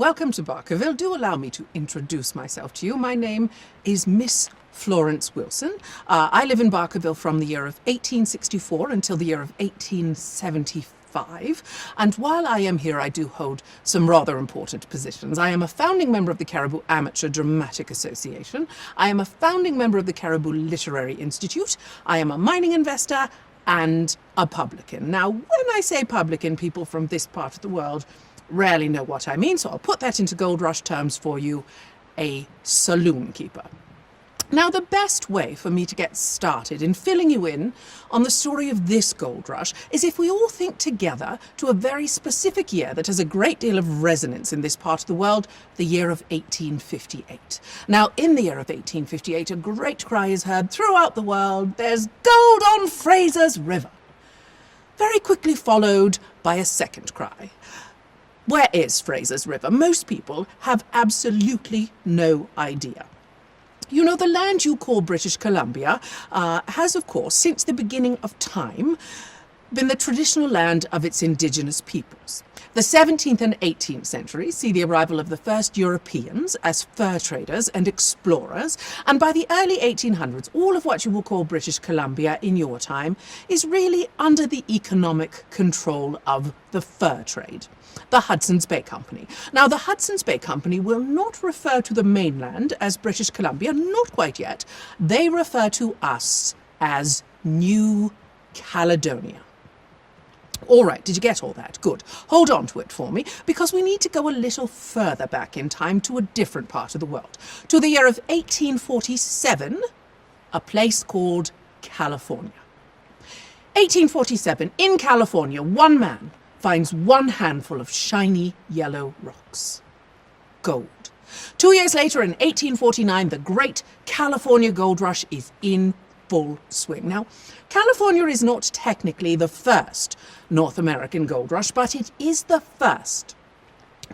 Welcome to Barkerville. Do allow me to introduce myself to you. My name is Miss Florence Wilson. I live in Barkerville from the year of 1864 until the year of 1875. And while I am here, I do hold some rather important positions. I am a founding member of the Cariboo Amateur Dramatic Association. I am a founding member of the Cariboo Literary Institute. I am a mining investor and a publican. Now, when I say publican, people from this part of the world rarely know what I mean, so I'll put that into Gold Rush terms for you: a saloon keeper. Now, the best way for me to get started in filling you in on the story of this gold rush is if we all think together to a very specific year that has a great deal of resonance in this part of the world, the year of 1858. Now, in the year of 1858, a great cry is heard throughout the world: there's gold on Fraser's River. Very quickly followed by a second cry: where is Fraser's River? Most people have absolutely no idea. You know, the land you call British Columbia has, of course, since the beginning of time, been the traditional land of its indigenous peoples. The 17th and 18th centuries see the arrival of the first Europeans as fur traders and explorers, and by the early 1800s, all of what you will call British Columbia in your time is really under the economic control of the fur trade, the Hudson's Bay Company. Now, the Hudson's Bay Company will not refer to the mainland as British Columbia, not quite yet. They refer to us as New Caledonia. All right, did you get all that? Good. Hold on to it for me, because we need to go a little further back in time to a different part of the world, to the year of 1847, a place called California. 1847, in California, one man finds one handful of shiny yellow rocks. Gold. 2 years later, in 1849, the great California gold rush is in full swing. Now, California is not technically the first North American gold rush, but it is the first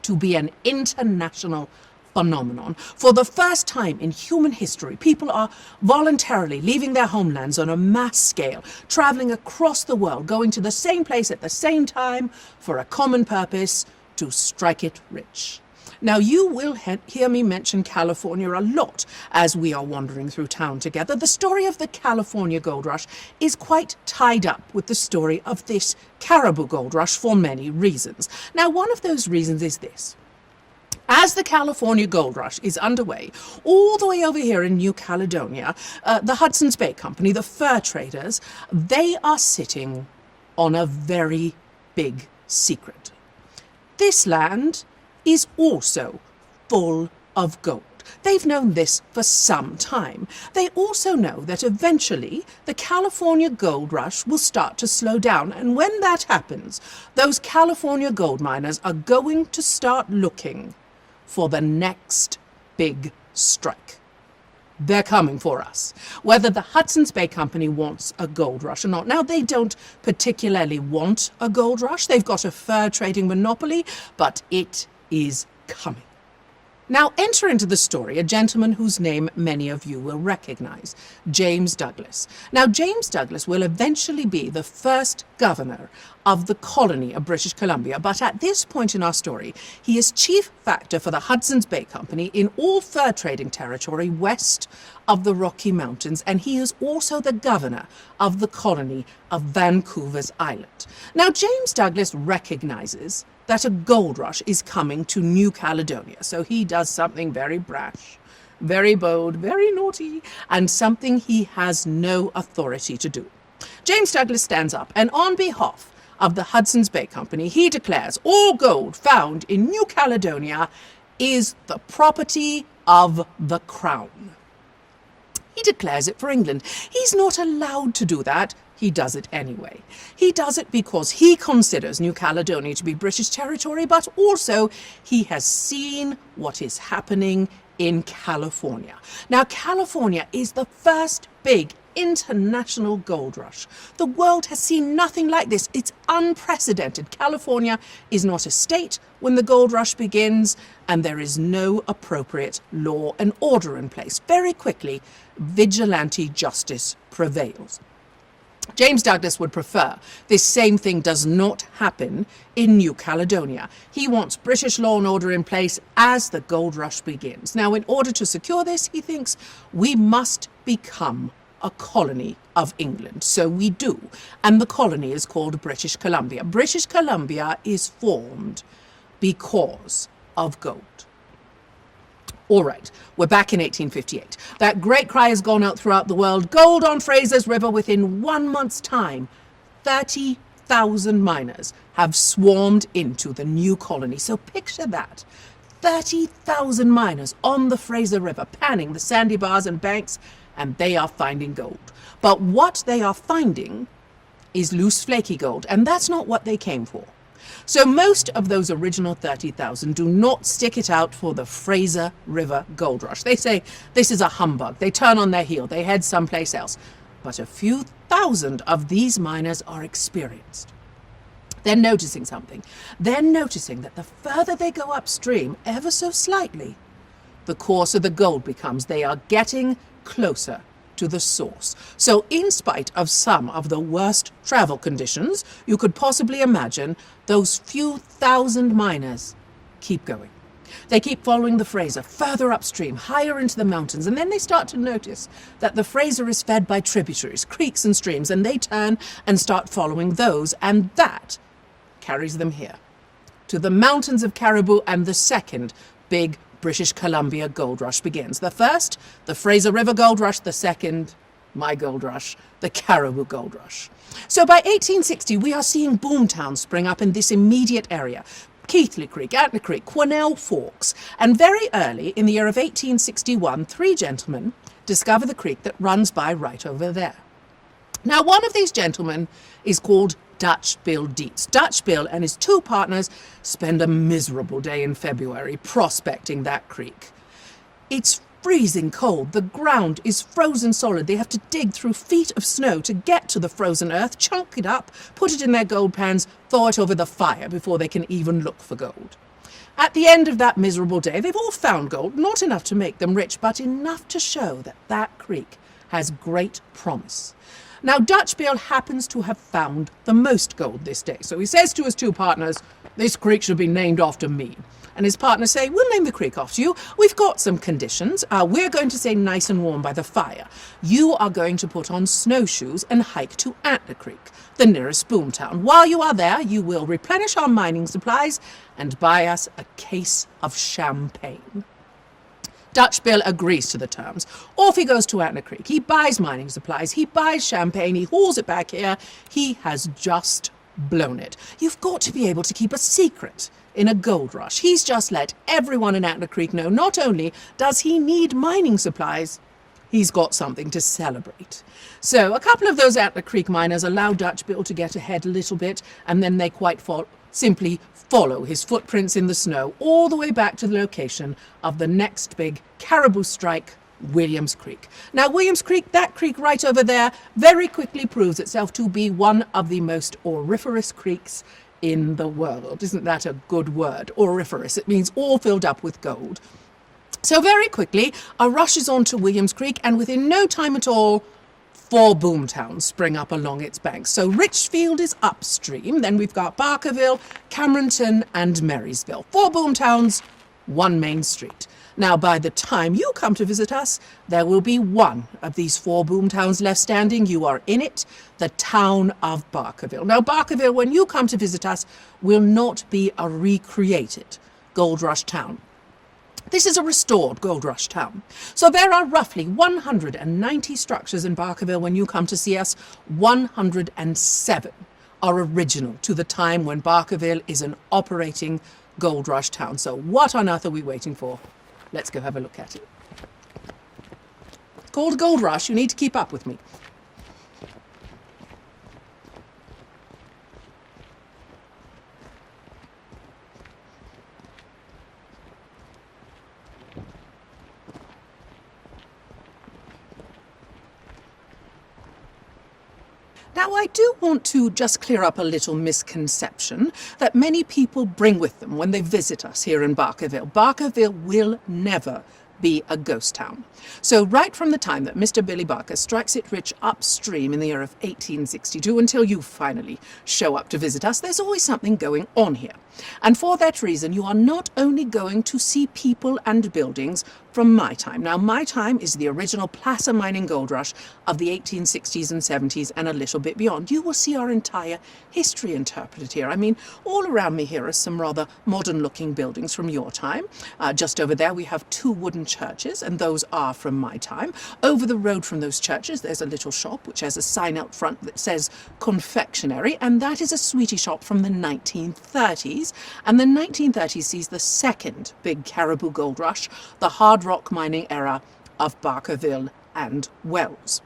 to be an international phenomenon. For the first time in human history, people are voluntarily leaving their homelands on a mass scale, traveling across the world, going to the same place at the same time for a common purpose: to strike it rich. Now, you will hear me mention California a lot as we are wandering through town together. The story of the California Gold Rush is quite tied up with the story of this Cariboo Gold Rush for many reasons. Now, one of those reasons is this. As the California Gold Rush is underway, all the way over here in New Caledonia, the Hudson's Bay Company, the fur traders, they are sitting on a very big secret. This land is also full of gold. They've known this for some time. They also know that eventually the California Gold Rush will start to slow down, and when that happens, those California gold miners are going to start looking for the next big strike. They're coming for us, whether the Hudson's Bay Company wants a gold rush or not. Now, they don't particularly want a gold rush. They've got a fur trading monopoly, but it is coming. Now, enter into the story a gentleman whose name many of you will recognize, James Douglas. Now, James Douglas will eventually be the first governor of the colony of British Columbia, but at this point in our story, he is chief factor for the Hudson's Bay Company in all fur trading territory west of the Rocky Mountains, and he is also the governor of the colony of Vancouver's Island. Now, James Douglas recognizes that a gold rush is coming to New Caledonia, so he does something very brash, very bold, very naughty, and something he has no authority to do. James Douglas stands up, and on behalf of the Hudson's Bay Company, he declares all gold found in New Caledonia is the property of the Crown. He declares it for England. He's not allowed to do that. He does it anyway. He does it because he considers New Caledonia to be British territory, but also he has seen what is happening in California. Now, California is the first big international gold rush. The world has seen nothing like this. It's unprecedented. California is not a state when the gold rush begins, and there is no appropriate law and order in place. Very quickly, vigilante justice prevails. James Douglas would prefer this same thing does not happen in New Caledonia. He wants British law and order in place as the gold rush begins. Now, in order to secure this, he thinks we must become a colony of England. So we do. And the colony is called British Columbia. British Columbia is formed because of gold. All right, we're back in 1858. That great cry has gone out throughout the world. Gold on Fraser's River within 1 month's time. 30,000 miners have swarmed into the new colony. So picture that. 30,000 miners on the Fraser River, panning the sandy bars and banks, and they are finding gold. But what they are finding is loose, flaky gold, and that's not what they came for. So most of those original 30,000 do not stick it out for the Fraser River Gold Rush. They say this is a humbug. They turn on their heel. They head someplace else. But a few thousand of these miners are experienced. They're noticing something. They're noticing that the further they go upstream, ever so slightly, the coarser the gold becomes. They are getting closer to the source. So in spite of some of the worst travel conditions you could possibly imagine, those few thousand miners keep going. They keep following the Fraser further upstream, higher into the mountains, and then they start to notice that the Fraser is fed by tributaries, creeks and streams, and they turn and start following those, and that carries them here to the mountains of Cariboo, and the second big British Columbia Gold Rush begins. The first, the Fraser River Gold Rush. The second, my gold rush, the Cariboo Gold Rush. So by 1860, we are seeing boom towns spring up in this immediate area. Keithley Creek, Antler Creek, Quesnel Forks. And very early in the year of 1861, 3 gentlemen discover the creek that runs by right over there. Now, one of these gentlemen is called Dutch Bill Dietz. Dutch Bill and his 2 partners spend a miserable day in February prospecting that creek. It's freezing cold. The ground is frozen solid. They have to dig through feet of snow to get to the frozen earth, chunk it up, put it in their gold pans, thaw it over the fire before they can even look for gold. At the end of that miserable day, they've all found gold, not enough to make them rich, but enough to show that that creek has great promise. Now, Dutch Bill happens to have found the most gold this day. So he says to his 2 partners, this creek should be named after me. And his partners say, we'll name the creek after you. We've got some conditions. We're going to stay nice and warm by the fire. You are going to put on snowshoes and hike to Antler Creek, the nearest boomtown. While you are there, you will replenish our mining supplies and buy us a case of champagne. Dutch Bill agrees to the terms. Off he goes to Antler Creek. He buys mining supplies. He buys champagne. He hauls it back here. He has just blown it. You've got to be able to keep a secret in a gold rush. He's just let everyone in Antler Creek know not only does he need mining supplies, he's got something to celebrate. So a couple of those Antler Creek miners allow Dutch Bill to get ahead a little bit, and then they quite simply follow his footprints in the snow all the way back to the location of the next big caribou strike, Williams Creek. Now, Williams Creek, that creek right over there, very quickly proves itself to be one of the most auriferous creeks in the world. Isn't that a good word? Auriferous. It means all filled up with gold. So very quickly, a rush is on to Williams Creek, and within no time at all, 4 boom towns spring up along its banks. So Richfield is upstream. Then we've got Barkerville, Cameronton, and Marysville. 4 boom towns, 1 main street. Now, by the time you come to visit us, there will be 1 of these 4 boom towns left standing. You are in it, the town of Barkerville. Now, Barkerville, when you come to visit us, will not be a recreated Gold Rush town. This is a restored Gold Rush town. So there are roughly 190 structures in Barkerville when you come to see us. 107 are original to the time when Barkerville is an operating Gold Rush town. So what on earth are we waiting for? Let's go have a look at it. It's called Gold Rush. You need to keep up with me. Now, I do want to just clear up a little misconception that many people bring with them when they visit us here in Barkerville. Barkerville will never be a ghost town. So right from the time that Mr. Billy Barker strikes it rich upstream in the year of 1862 until you finally show up to visit us, there's always something going on here. And for that reason, you are not only going to see people and buildings from my time. Now, my time is the original placer mining gold rush of the 1860s and 70s and a little bit beyond. You will see our entire history interpreted here. I mean, all around me here are some rather modern-looking buildings from your time. Just over there, we have 2 wooden churches, and those are from my time. Over the road from those churches, there's a little shop which has a sign out front that says confectionery, and that is a sweetie shop from the 1930s. And the 1930s sees the second big Cariboo Gold Rush, the hard rock mining era of Barkerville and Wells.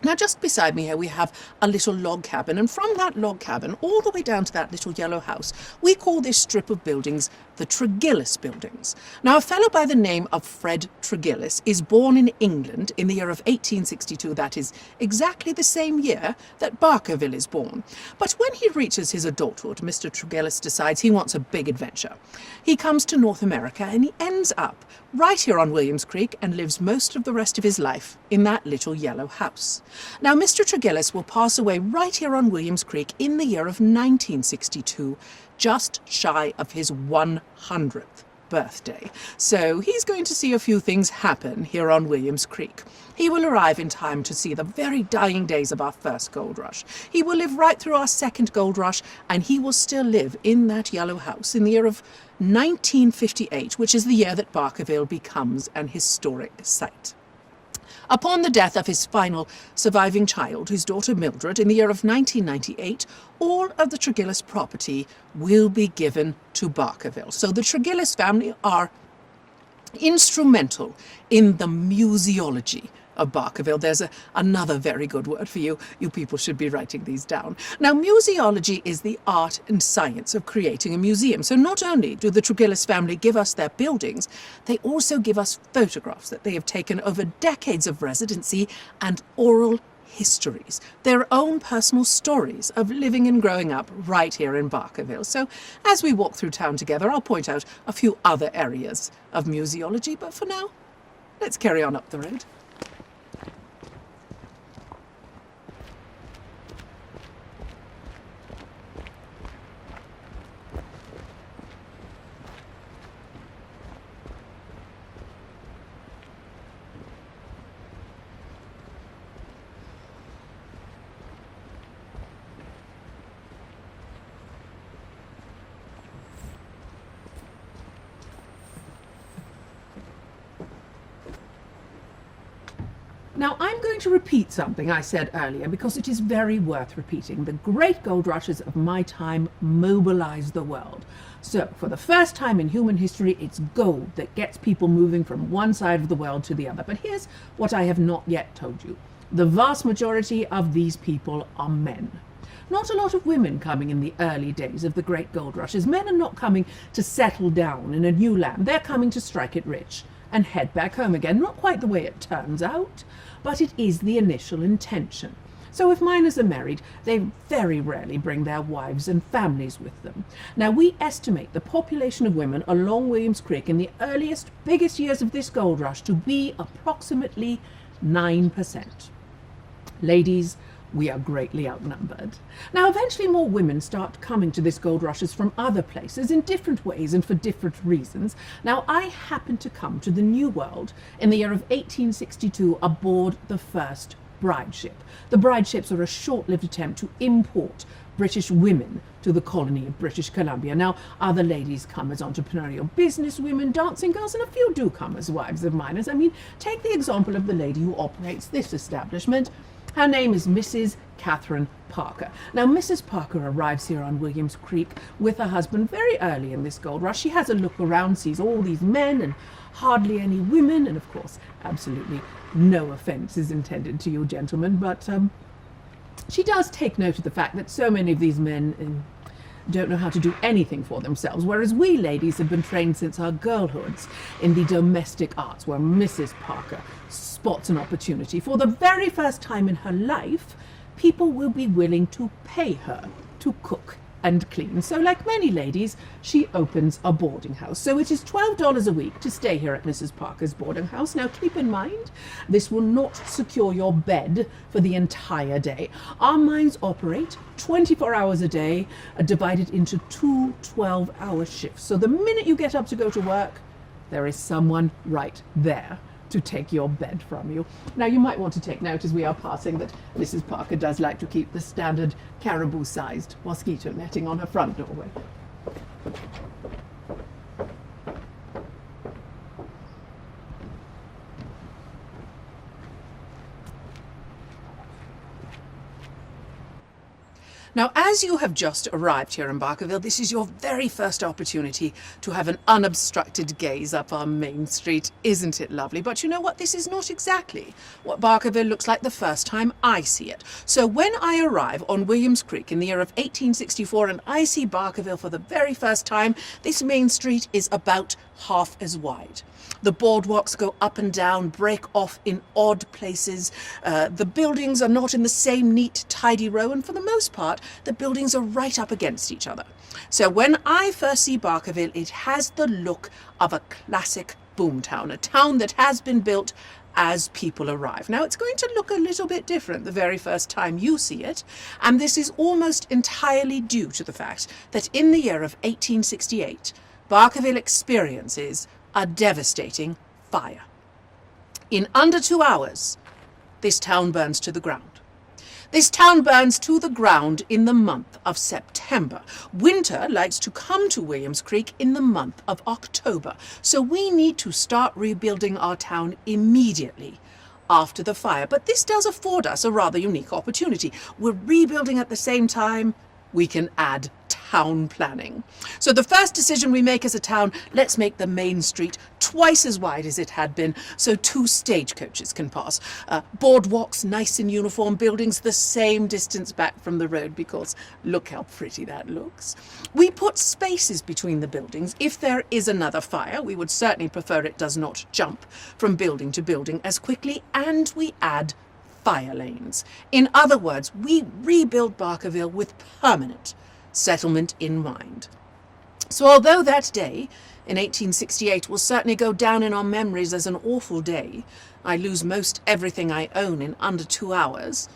Now, just beside me here, we have a little log cabin, and from that log cabin all the way down to that little yellow house, we call this strip of buildings the Trogilis Buildings. Now, a fellow by the name of Fred Trogilis is born in England in the year of 1862. That is exactly the same year that Barkerville is born. But when he reaches his adulthood, Mr. Trogilis decides he wants a big adventure. He comes to North America, and he ends up right here on Williams Creek and lives most of the rest of his life in that little yellow house. Now, Mr. Trogilis will pass away right here on Williams Creek in the year of 1962, just shy of his 100th birthday. So he's going to see a few things happen here on Williams Creek. He will arrive in time to see the very dying days of our first gold rush. He will live right through our second gold rush, and he will still live in that yellow house in the year of 1958, which is the year that Barkerville becomes an historic site. Upon the death of his final surviving child, his daughter Mildred, in the year of 1998, all of the Trogilis property will be given to Barkerville. So the Trogilis family are instrumental in the museology of Barkerville. There's another very good word for you. You people should be writing these down. Now, museology is the art and science of creating a museum. So not only do the Trogilis family give us their buildings, they also give us photographs that they have taken over decades of residency and oral histories, their own personal stories of living and growing up right here in Barkerville. So as we walk through town together, I'll point out a few other areas of museology, but for now, let's carry on up the road. Now, I'm going to repeat something I said earlier because it is very worth repeating. The great gold rushes of my time mobilized the world. So, for the first time in human history, it's gold that gets people moving from one side of the world to the other. But here's what I have not yet told you. The vast majority of these people are men. Not a lot of women coming in the early days of the great gold rushes. Men are not coming to settle down in a new land. They're coming to strike it rich and head back home again. Not quite the way it turns out, but it is the initial intention. So if miners are married, they very rarely bring their wives and families with them. Now, we estimate the population of women along Williams Creek in the earliest, biggest years of this gold rush to be approximately 9%. Ladies, we are greatly outnumbered. Now, eventually more women start coming to this gold rushes from other places in different ways and for different reasons. Now, I happened to come to the New World in the year of 1862 aboard the first bride ship. The bride ships are a short-lived attempt to import British women to the colony of British Columbia. Now, other ladies come as entrepreneurial business women, dancing girls, and a few do come as wives of miners. I mean, take the example of the lady who operates this establishment. Her name is Mrs. Catherine Parker. Now, Mrs. Parker arrives here on Williams Creek with her husband very early in this gold rush. She has a look around, sees all these men and hardly any women, and of course, absolutely no offense is intended to you gentlemen, but she does take note of the fact that so many of these men don't know how to do anything for themselves, whereas we ladies have been trained since our girlhoods in the domestic arts, where Mrs. Parker spots an opportunity. For the very first time in her life, people will be willing to pay her to cook and clean. So like many ladies, she opens a boarding house. So it is $12 a week to stay here at Mrs. Parker's boarding house. Now keep in mind, this will not secure your bed for the entire day. Our mines operate 24 hours a day, divided into two 12-hour shifts. So the minute you get up to go to work, there is someone right there to take your bed from you. Now you might want to take note as we are passing that Mrs. Parker does like to keep the standard caribou-sized mosquito netting on her front doorway. Now, as you have just arrived here in Barkerville, this is your very first opportunity to have an unobstructed gaze up our main street. Isn't it lovely? But you know what? This is not exactly what Barkerville looks like the first time I see it. So when I arrive on Williams Creek in the year of 1864 and I see Barkerville for the very first time, this main street is about half as wide. The boardwalks go up and down, break off in odd places. The buildings are not in the same neat, tidy row, and for the most part, the buildings are right up against each other. So when I first see Barkerville, it has the look of a classic boomtown, a town that has been built as people arrive. Now, it's going to look a little bit different the very first time you see it, and this is almost entirely due to the fact that in the year of 1868, Barkerville experiences a devastating fire. In under 2 hours, this town burns to the ground. This town burns to the ground in the month of September. Winter likes to come to Williams Creek in the month of October, so we need to start rebuilding our town immediately after the fire. But this does afford us a rather unique opportunity. We're rebuilding at the same time. We can add town planning. So the first decision we make as a town, let's make the main street twice as wide as it had been so 2 stagecoaches can pass. Boardwalks nice and uniform, buildings the same distance back from the road because look how pretty that looks. We put spaces between the buildings. If there is another fire, we would certainly prefer it does not jump from building to building as quickly, and we add fire lanes. In other words, we rebuild Barkerville with permanent settlement in mind. So although that day in 1868 will certainly go down in our memories as an awful day, I lose most everything I own in under 2 hours,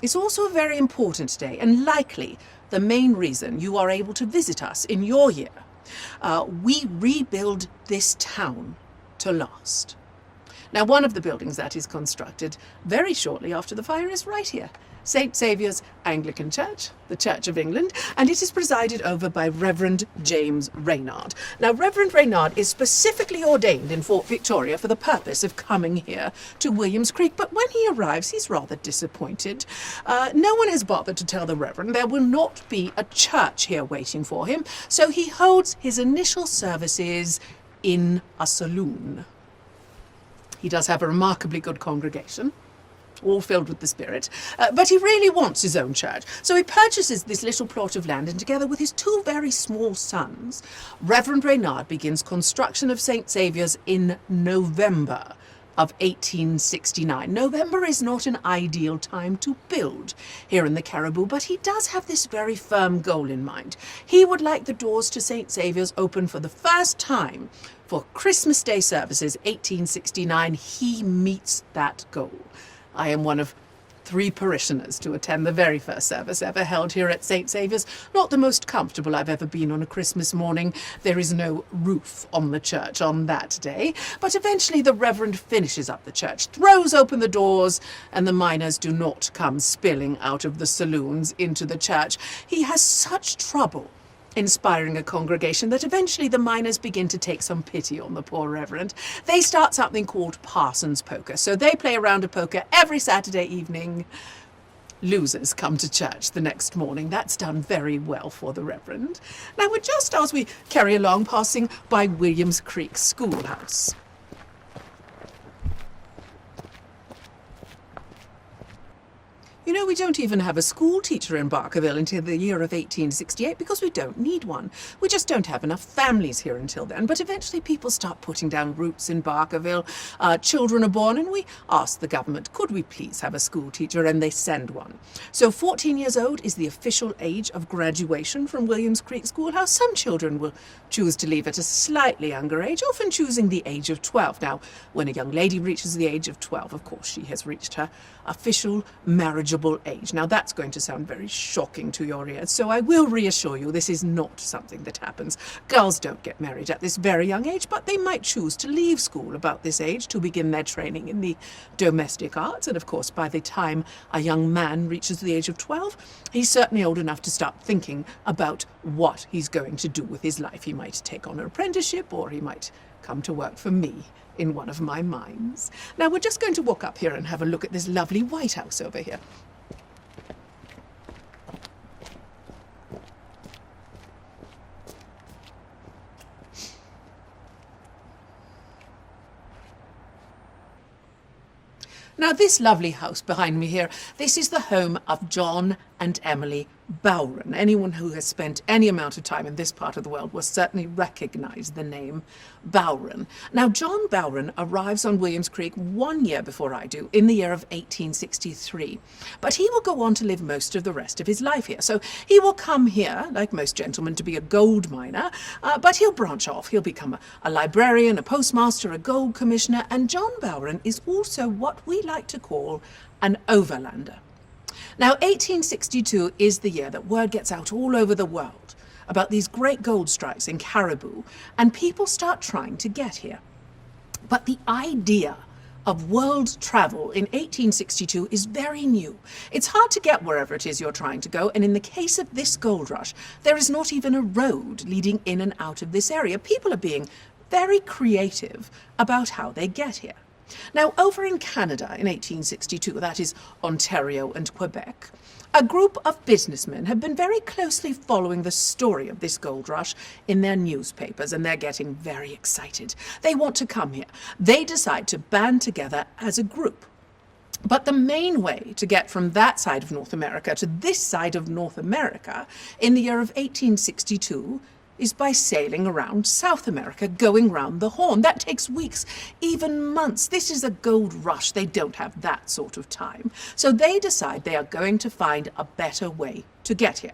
it's also a very important day and likely the main reason you are able to visit us in your year. We rebuild this town to last. Now, one of the buildings that is constructed very shortly after the fire is right here, St. Xaviers Anglican Church, the Church of England, and it is presided over by Reverend James Reynard. Now, Reverend Reynard is specifically ordained in Fort Victoria for the purpose of coming here to Williams Creek, but when he arrives, he's rather disappointed. No one has bothered to tell the Reverend there will not be a church here waiting for him, so he holds his initial services in a saloon. He does have a remarkably good congregation, all filled with the Spirit, but he really wants his own church. So he purchases this little plot of land, and together with his 2 very small sons, Reverend Reynard begins construction of St. Xaviers in November of 1869. November is not an ideal time to build here in the Cariboo, but he does have this very firm goal in mind. He would like the doors to St. Xaviers open for the first time for Christmas Day services, 1869. He meets that goal. I am one of 3 parishioners to attend the very first service ever held here at St. Xaviers. Not the most comfortable I've ever been on a Christmas morning. There is no roof on the church on that day. But eventually the Reverend finishes up the church, throws open the doors, and the miners do not come spilling out of the saloons into the church. He has such trouble inspiring a congregation that eventually the miners begin to take some pity on the poor Reverend. They start something called Parson's Poker. So they play a round of poker every Saturday evening. Losers come to church the next morning. That's done very well for the Reverend. Now, we're just as we carry along, passing by Williams Creek Schoolhouse. You know, we don't even have a school teacher in Barkerville until the year of 1868 because we don't need one. We just don't have enough families here until then. But eventually people start putting down roots in Barkerville. Children are born, and we ask the government, could we please have a school teacher? And they send one. So 14 years old is the official age of graduation from Williams Creek Schoolhouse. Some children will choose to leave at a slightly younger age, often choosing the age of 12. Now, when a young lady reaches the age of 12, of course, she has reached her official marriageable age. Now, that's going to sound very shocking to your ears, so I will reassure you this is not something that happens. Girls don't get married at this very young age, but they might choose to leave school about this age to begin their training in the domestic arts. And of course, by the time a young man reaches the age of 12, he's certainly old enough to start thinking about what he's going to do with his life. He might take on an apprenticeship, or he might come to work for me in one of my mines. Now, we're just going to walk up here and have a look at this lovely White House over here. Now, this lovely house behind me here, this is the home of John and Emily Bowron. Anyone who has spent any amount of time in this part of the world will certainly recognize the name Bowron. Now, John Bowron arrives on Williams Creek 1 year before I do, in the year of 1863. But he will go on to live most of the rest of his life here. So he will come here, like most gentlemen, to be a gold miner, but he'll branch off. He'll become a librarian, a postmaster, a gold commissioner, and John Bowron is also what we like to call an overlander. Now, 1862 is the year that word gets out all over the world about these great gold strikes in Cariboo, and people start trying to get here. But the idea of world travel in 1862 is very new. It's hard to get wherever it is you're trying to go, and in the case of this gold rush, there is not even a road leading in and out of this area. People are being very creative about how they get here. Now, over in Canada in 1862, that is Ontario and Quebec, a group of businessmen have been very closely following the story of this gold rush in their newspapers, and they're getting very excited. They want to come here. They decide to band together as a group. But the main way to get from that side of North America to this side of North America in the year of 1862 is by sailing around South America, going round the Horn. That takes weeks, even months. This is a gold rush. They don't have that sort of time. So they decide they are going to find a better way to get here.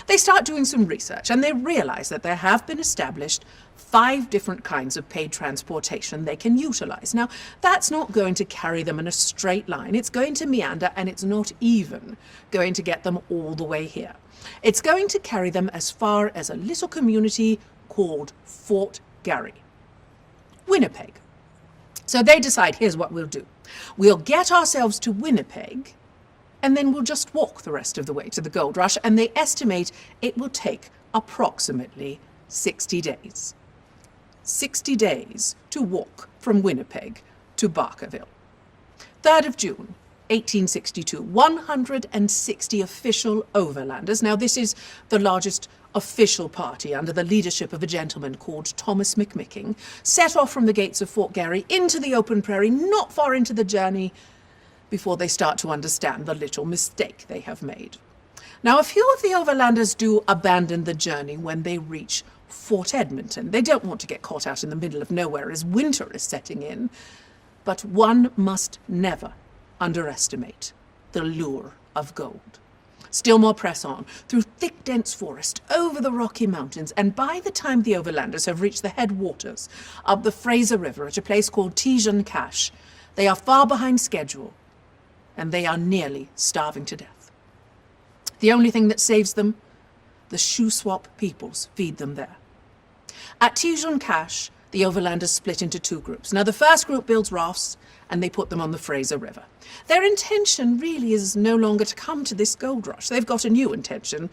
They start doing some research, and they realize that there have been established 5 different kinds of paid transportation they can utilize. Now, that's not going to carry them in a straight line. It's going to meander, and it's not even going to get them all the way here. It's going to carry them as far as a little community called Fort Garry, Winnipeg. So they decide, here's what we'll do. We'll get ourselves to Winnipeg, and then we'll just walk the rest of the way to the gold rush, and they estimate it will take approximately 60 days. 60 days to walk from Winnipeg to Barkerville. 3rd of June, 1862, 160 official overlanders. Now, this is the largest official party under the leadership of a gentleman called Thomas McMicking, set off from the gates of Fort Garry into the open prairie, not far into the journey, before they start to understand the little mistake they have made. Now, a few of the overlanders do abandon the journey when they reach Fort Edmonton. They don't want to get caught out in the middle of nowhere as winter is setting in, but one must never underestimate the lure of gold. Still more press on, through thick, dense forest, over the Rocky Mountains, and by the time the overlanders have reached the headwaters of the Fraser River at a place called Tijon-Cache, they are far behind schedule, and they are nearly starving to death. The only thing that saves them, the shoe-swap peoples feed them there. At Tijon-Cache, the overlanders split into 2 groups. Now, the first group builds rafts, and they put them on the Fraser River. Their intention really is no longer to come to this gold rush. They've got a new intention: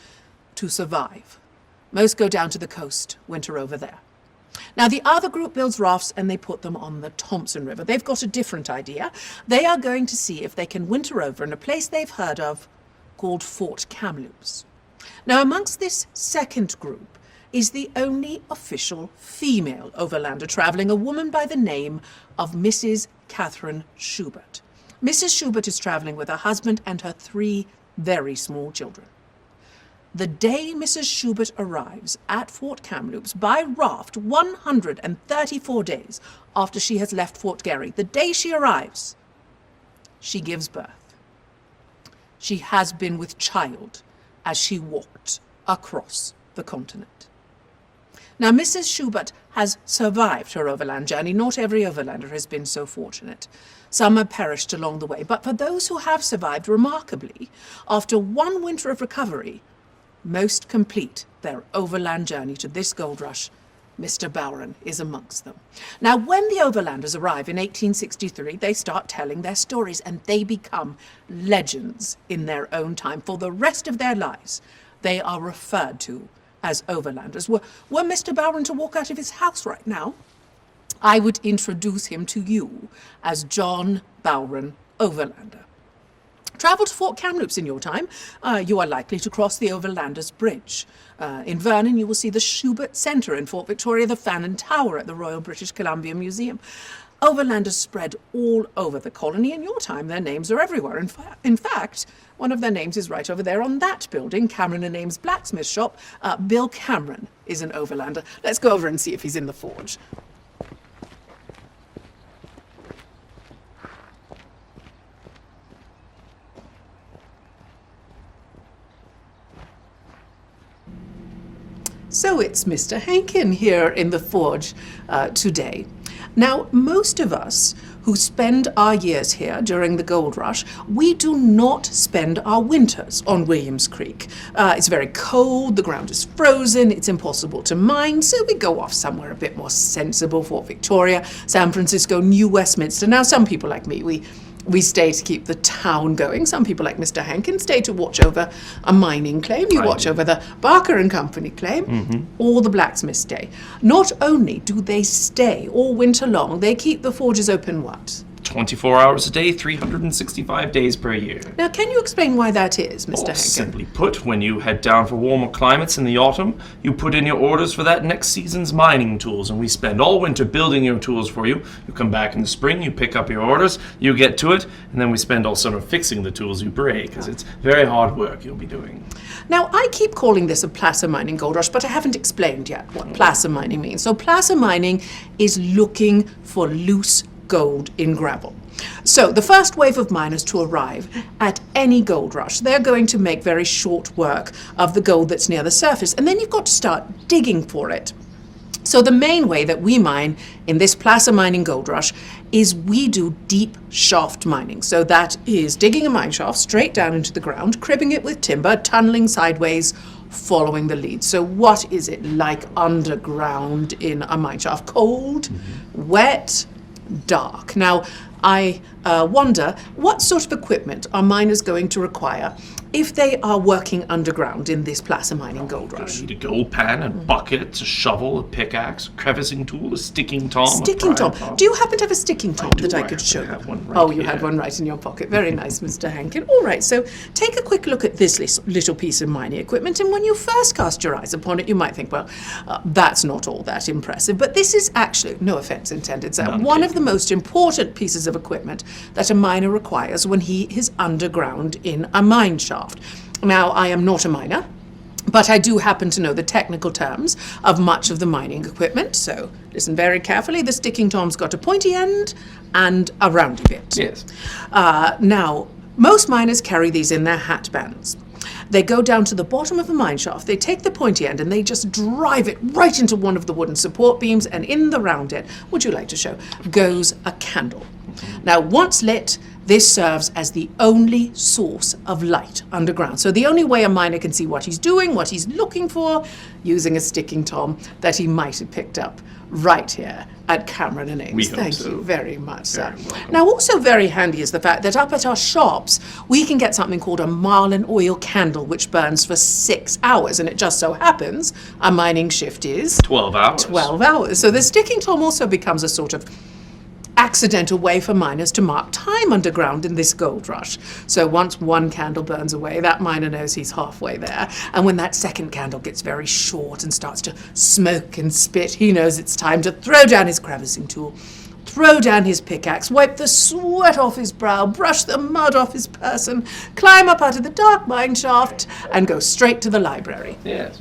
to survive. Most go down to the coast, winter over there. Now, the other group builds rafts, and they put them on the Thompson River. They've got a different idea. They are going to see if they can winter over in a place they've heard of called Fort Kamloops. Now, amongst this second group is the only official female overlander traveling, a woman by the name of Mrs. Catherine Schubert. Mrs. Schubert is traveling with her husband and her 3 very small children. The day Mrs. Schubert arrives at Fort Kamloops by raft 134 days after she has left Fort Garry, the day she arrives, she gives birth. She has been with child as she walked across the continent. Now, Mrs. Schubert has survived her overland journey. Not every overlander has been so fortunate. Some have perished along the way, but for those who have survived remarkably, after 1 winter of recovery, most complete their overland journey to this gold rush, Mr. Bowron is amongst them. Now, when the overlanders arrive in 1863, they start telling their stories, and they become legends in their own time. For the rest of their lives, they are referred to as overlanders. Were Mr. Bowron to walk out of his house right now, I would introduce him to you as John Bowron, Overlander. Travel to Fort Kamloops in your time, you are likely to cross the Overlanders Bridge. In Vernon, you will see the Schubert Centre. In Fort Victoria, the Fannin Tower at the Royal British Columbia Museum. Overlanders spread all over the colony. In your time, their names are everywhere. In fact, one of their names is right over there on that building, Cameron and Ames Blacksmith Shop. Bill Cameron is an Overlander. Let's go over and see if he's in the forge. So it's Mr. Hankin here in the forge today. Now, most of us who spend our years here during the gold rush, we do not spend our winters on Williams Creek. It's very cold, the ground is frozen, it's impossible to mine, so we go off somewhere a bit more sensible, Fort Victoria, San Francisco, New Westminster. Now, some people like me, we stay to keep the town going. Some people like Mr. Hankin stay to watch over a mining claim. You watch over the Barker and Company claim, or the blacksmith's day. Not only do they stay all winter long, they keep the forges open what? 24 hours a day, 365 days per year. Now, can you explain why that is, Mr. Hankin? Simply put, when you head down for warmer climates in the autumn, you put in your orders for that next season's mining tools, and we spend all winter building your tools for you. You come back in the spring, you pick up your orders, you get to it, and then we spend all summer fixing the tools you break, because it's very hard work you'll be doing. Now, I keep calling this a placer mining gold rush, but I haven't explained yet what placer mining means. So placer mining is looking for loose gold in gravel. So the first wave of miners to arrive at any gold rush, they're going to make very short work of the gold that's near the surface, and then you've got to start digging for it. So the main way that we mine in this placer mining gold rush is we do deep shaft mining. So that is digging a mine shaft straight down into the ground, cribbing it with timber, tunneling sideways, following the lead. So what is it like underground in a mine shaft? Cold, wet, dark. Now, I wonder what sort of equipment are miners going to require if they are working underground in this placer mining gold rush? You need a gold pan, a bucket, a shovel, a pickaxe, a crevicing tool, a sticking tom. Sticking tom. Do you happen to have a sticking tom that I could show you? Oh, you had one right in your pocket. Very nice, Mr. Hankin. All right, so take a quick look at this little piece of mining equipment, and when you first cast your eyes upon it, you might think, well, that's not all that impressive. But this is actually, no offense intended, sir, one of the most important pieces of equipment that a miner requires when he is underground in a mine shaft. Now, I am not a miner, but I do happen to know the technical terms of much of the mining equipment. So listen very carefully. The sticking tom's got a pointy end and a roundy bit. Yes. Now, most miners carry these in their hat bands. They go down to the bottom of the mine shaft, they take the pointy end and they just drive it right into one of the wooden support beams, and in the round end, would you like to show, goes a candle. Now, once lit, this serves as the only source of light underground. So the only way a miner can see what he's doing, what he's looking for, using a sticking tom that he might have picked up right here at Cameron and Ames. Thank you very much, sir. Now, also very handy is the fact that up at our shops, we can get something called a marlin oil candle, which burns for 6 hours. And it just so happens our mining shift is 12 hours. 12 hours. So the sticking tom also becomes a sort of accidental way for miners to mark time underground in this gold rush. So once one candle burns away, that miner knows he's halfway there. And when that second candle gets very short and starts to smoke and spit, he knows it's time to throw down his crevicing tool, throw down his pickaxe, wipe the sweat off his brow, brush the mud off his person, climb up out of the dark mine shaft, and go straight to the library. Yes.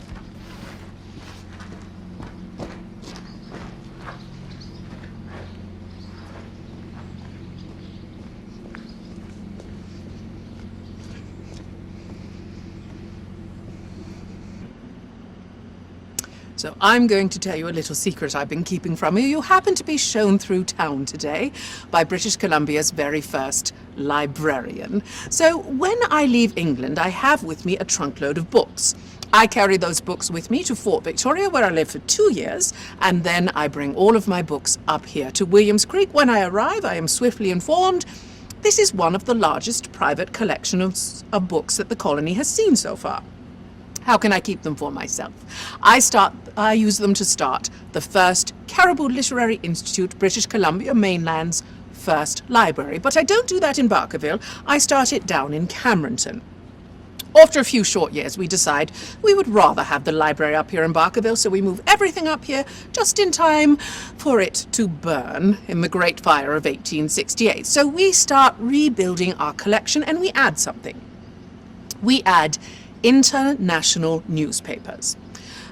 So I'm going to tell you a little secret I've been keeping from you. You happen to be shown through town today by British Columbia's very first librarian. So when I leave England, I have with me a trunkload of books. I carry those books with me to Fort Victoria, where I lived for 2 years, and then I bring all of my books up here to Williams Creek. When I arrive, I am swiftly informed this is one of the largest private collections of books that the colony has seen so far. How can I keep them for myself? I use them to start the first Cariboo Literary Institute, British Columbia mainland's first library. But I don't do that in Barkerville. I start it down in Cameronton. After a few short years, we decide we would rather have the library up here in Barkerville, so we move everything up here just in time for it to burn in the Great Fire of 1868. So we start rebuilding our collection, and we add something. We add international newspapers.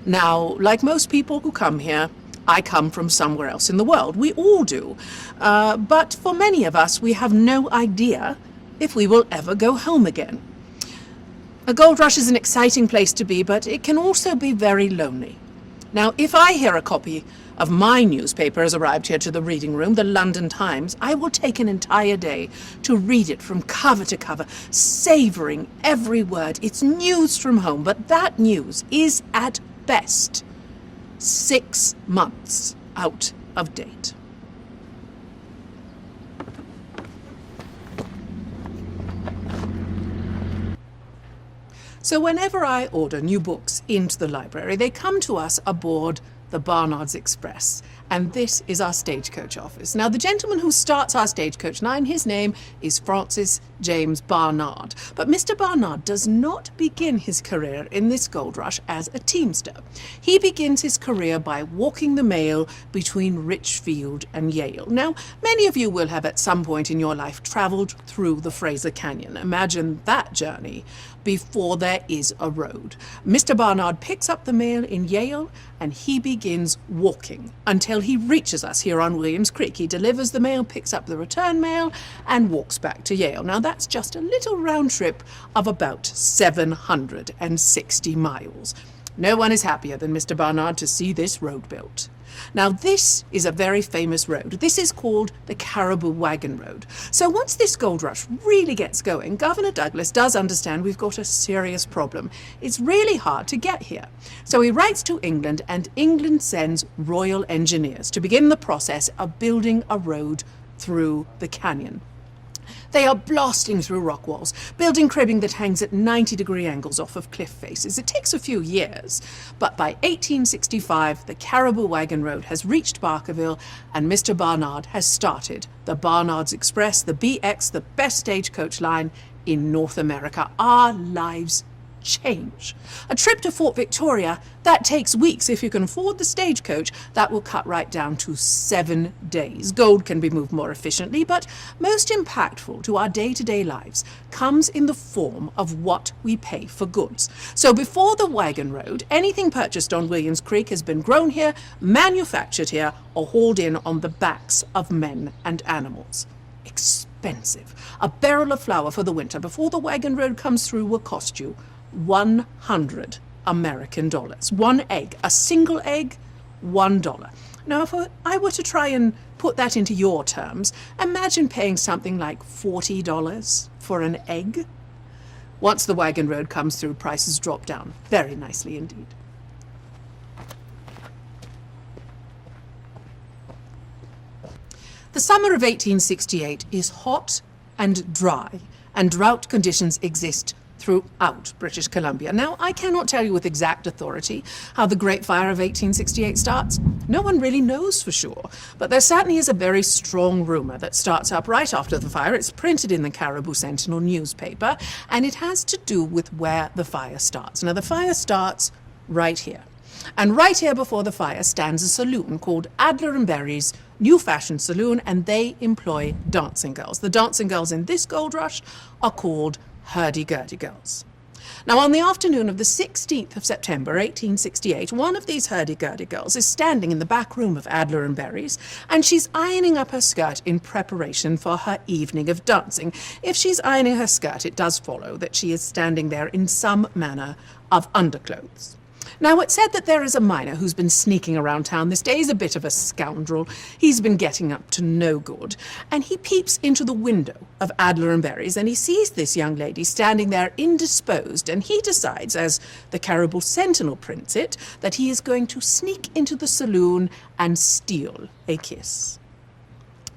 Now, like most people who come here, I come from somewhere else in the world. We all do. But for many of us, we have no idea if we will ever go home again. A gold rush is an exciting place to be, but it can also be very lonely. Now, if I hear a copy of my newspaper has arrived here to the reading room, the London Times, I will take an entire day to read it from cover to cover, savouring every word. It's news from home, but that news is at best 6 months out of date. So whenever I order new books into the library, they come to us aboard the Barnards Express, and this is our stagecoach office. Now, the gentleman who starts our stagecoach line, his name is Francis James Barnard. But Mr. Barnard does not begin his career in this gold rush as a teamster. He begins his career by walking the mail between Richfield and Yale. Now, many of you will have at some point in your life traveled through the Fraser Canyon. Imagine that journey before there is a road. Mr. Barnard picks up the mail in Yale, and he begins walking until he reaches us here on Williams Creek. He delivers the mail, picks up the return mail, and walks back to Yale. Now, that's just a little round trip of about 760 miles. No one is happier than Mr. Barnard to see this road built. Now, this is a very famous road. This is called the Cariboo Wagon Road. So once this gold rush really gets going, Governor Douglas does understand we've got a serious problem. It's really hard to get here. So he writes to England, and England sends royal engineers to begin the process of building a road through the canyon. They are blasting through rock walls, building cribbing that hangs at 90-degree angles off of cliff faces. It takes a few years, but by 1865, the Cariboo Wagon Road has reached Barkerville, and Mr. Barnard has started the Barnards Express, the BX, the best stagecoach line in North America. Our lives change. A trip to Fort Victoria, that takes weeks. If you can afford the stagecoach, that will cut right down to 7 days. Gold can be moved more efficiently, but most impactful to our day-to-day lives comes in the form of what we pay for goods. So before the wagon road, anything purchased on Williams Creek has been grown here, manufactured here, or hauled in on the backs of men and animals. Expensive. A barrel of flour for the winter before the wagon road comes through will cost you 100 American dollars. One egg, a single egg, $1. Now, if I were to try and put that into your terms, imagine paying something like $40 for an egg. Once the wagon road comes through, prices drop down very nicely indeed. The summer of 1868 is hot and dry, and drought conditions exist throughout British Columbia. Now, I cannot tell you with exact authority how the Great Fire of 1868 starts. No one really knows for sure, but there certainly is a very strong rumor that starts up right after the fire. It's printed in the Cariboo Sentinel newspaper, and it has to do with where the fire starts. Now, the fire starts right here. And right here before the fire stands a saloon called Adler and Berry's New Fashion Saloon, and they employ dancing girls. The dancing girls in this gold rush are called hurdy-gurdy girls. Now, on the afternoon of the 16th of September, 1868, one of these hurdy-gurdy girls is standing in the back room of Adler and Berry's, and she's ironing up her skirt in preparation for her evening of dancing. If she's ironing her skirt, it does follow that she is standing there in some manner of underclothes. Now, it's said that there is a miner who's been sneaking around town this day. He's a bit of a scoundrel. He's been getting up to no good. And he peeps into the window of Adler and Berry's, and he sees this young lady standing there indisposed, and he decides, as the Cariboo Sentinel prints it, that he is going to sneak into the saloon and steal a kiss.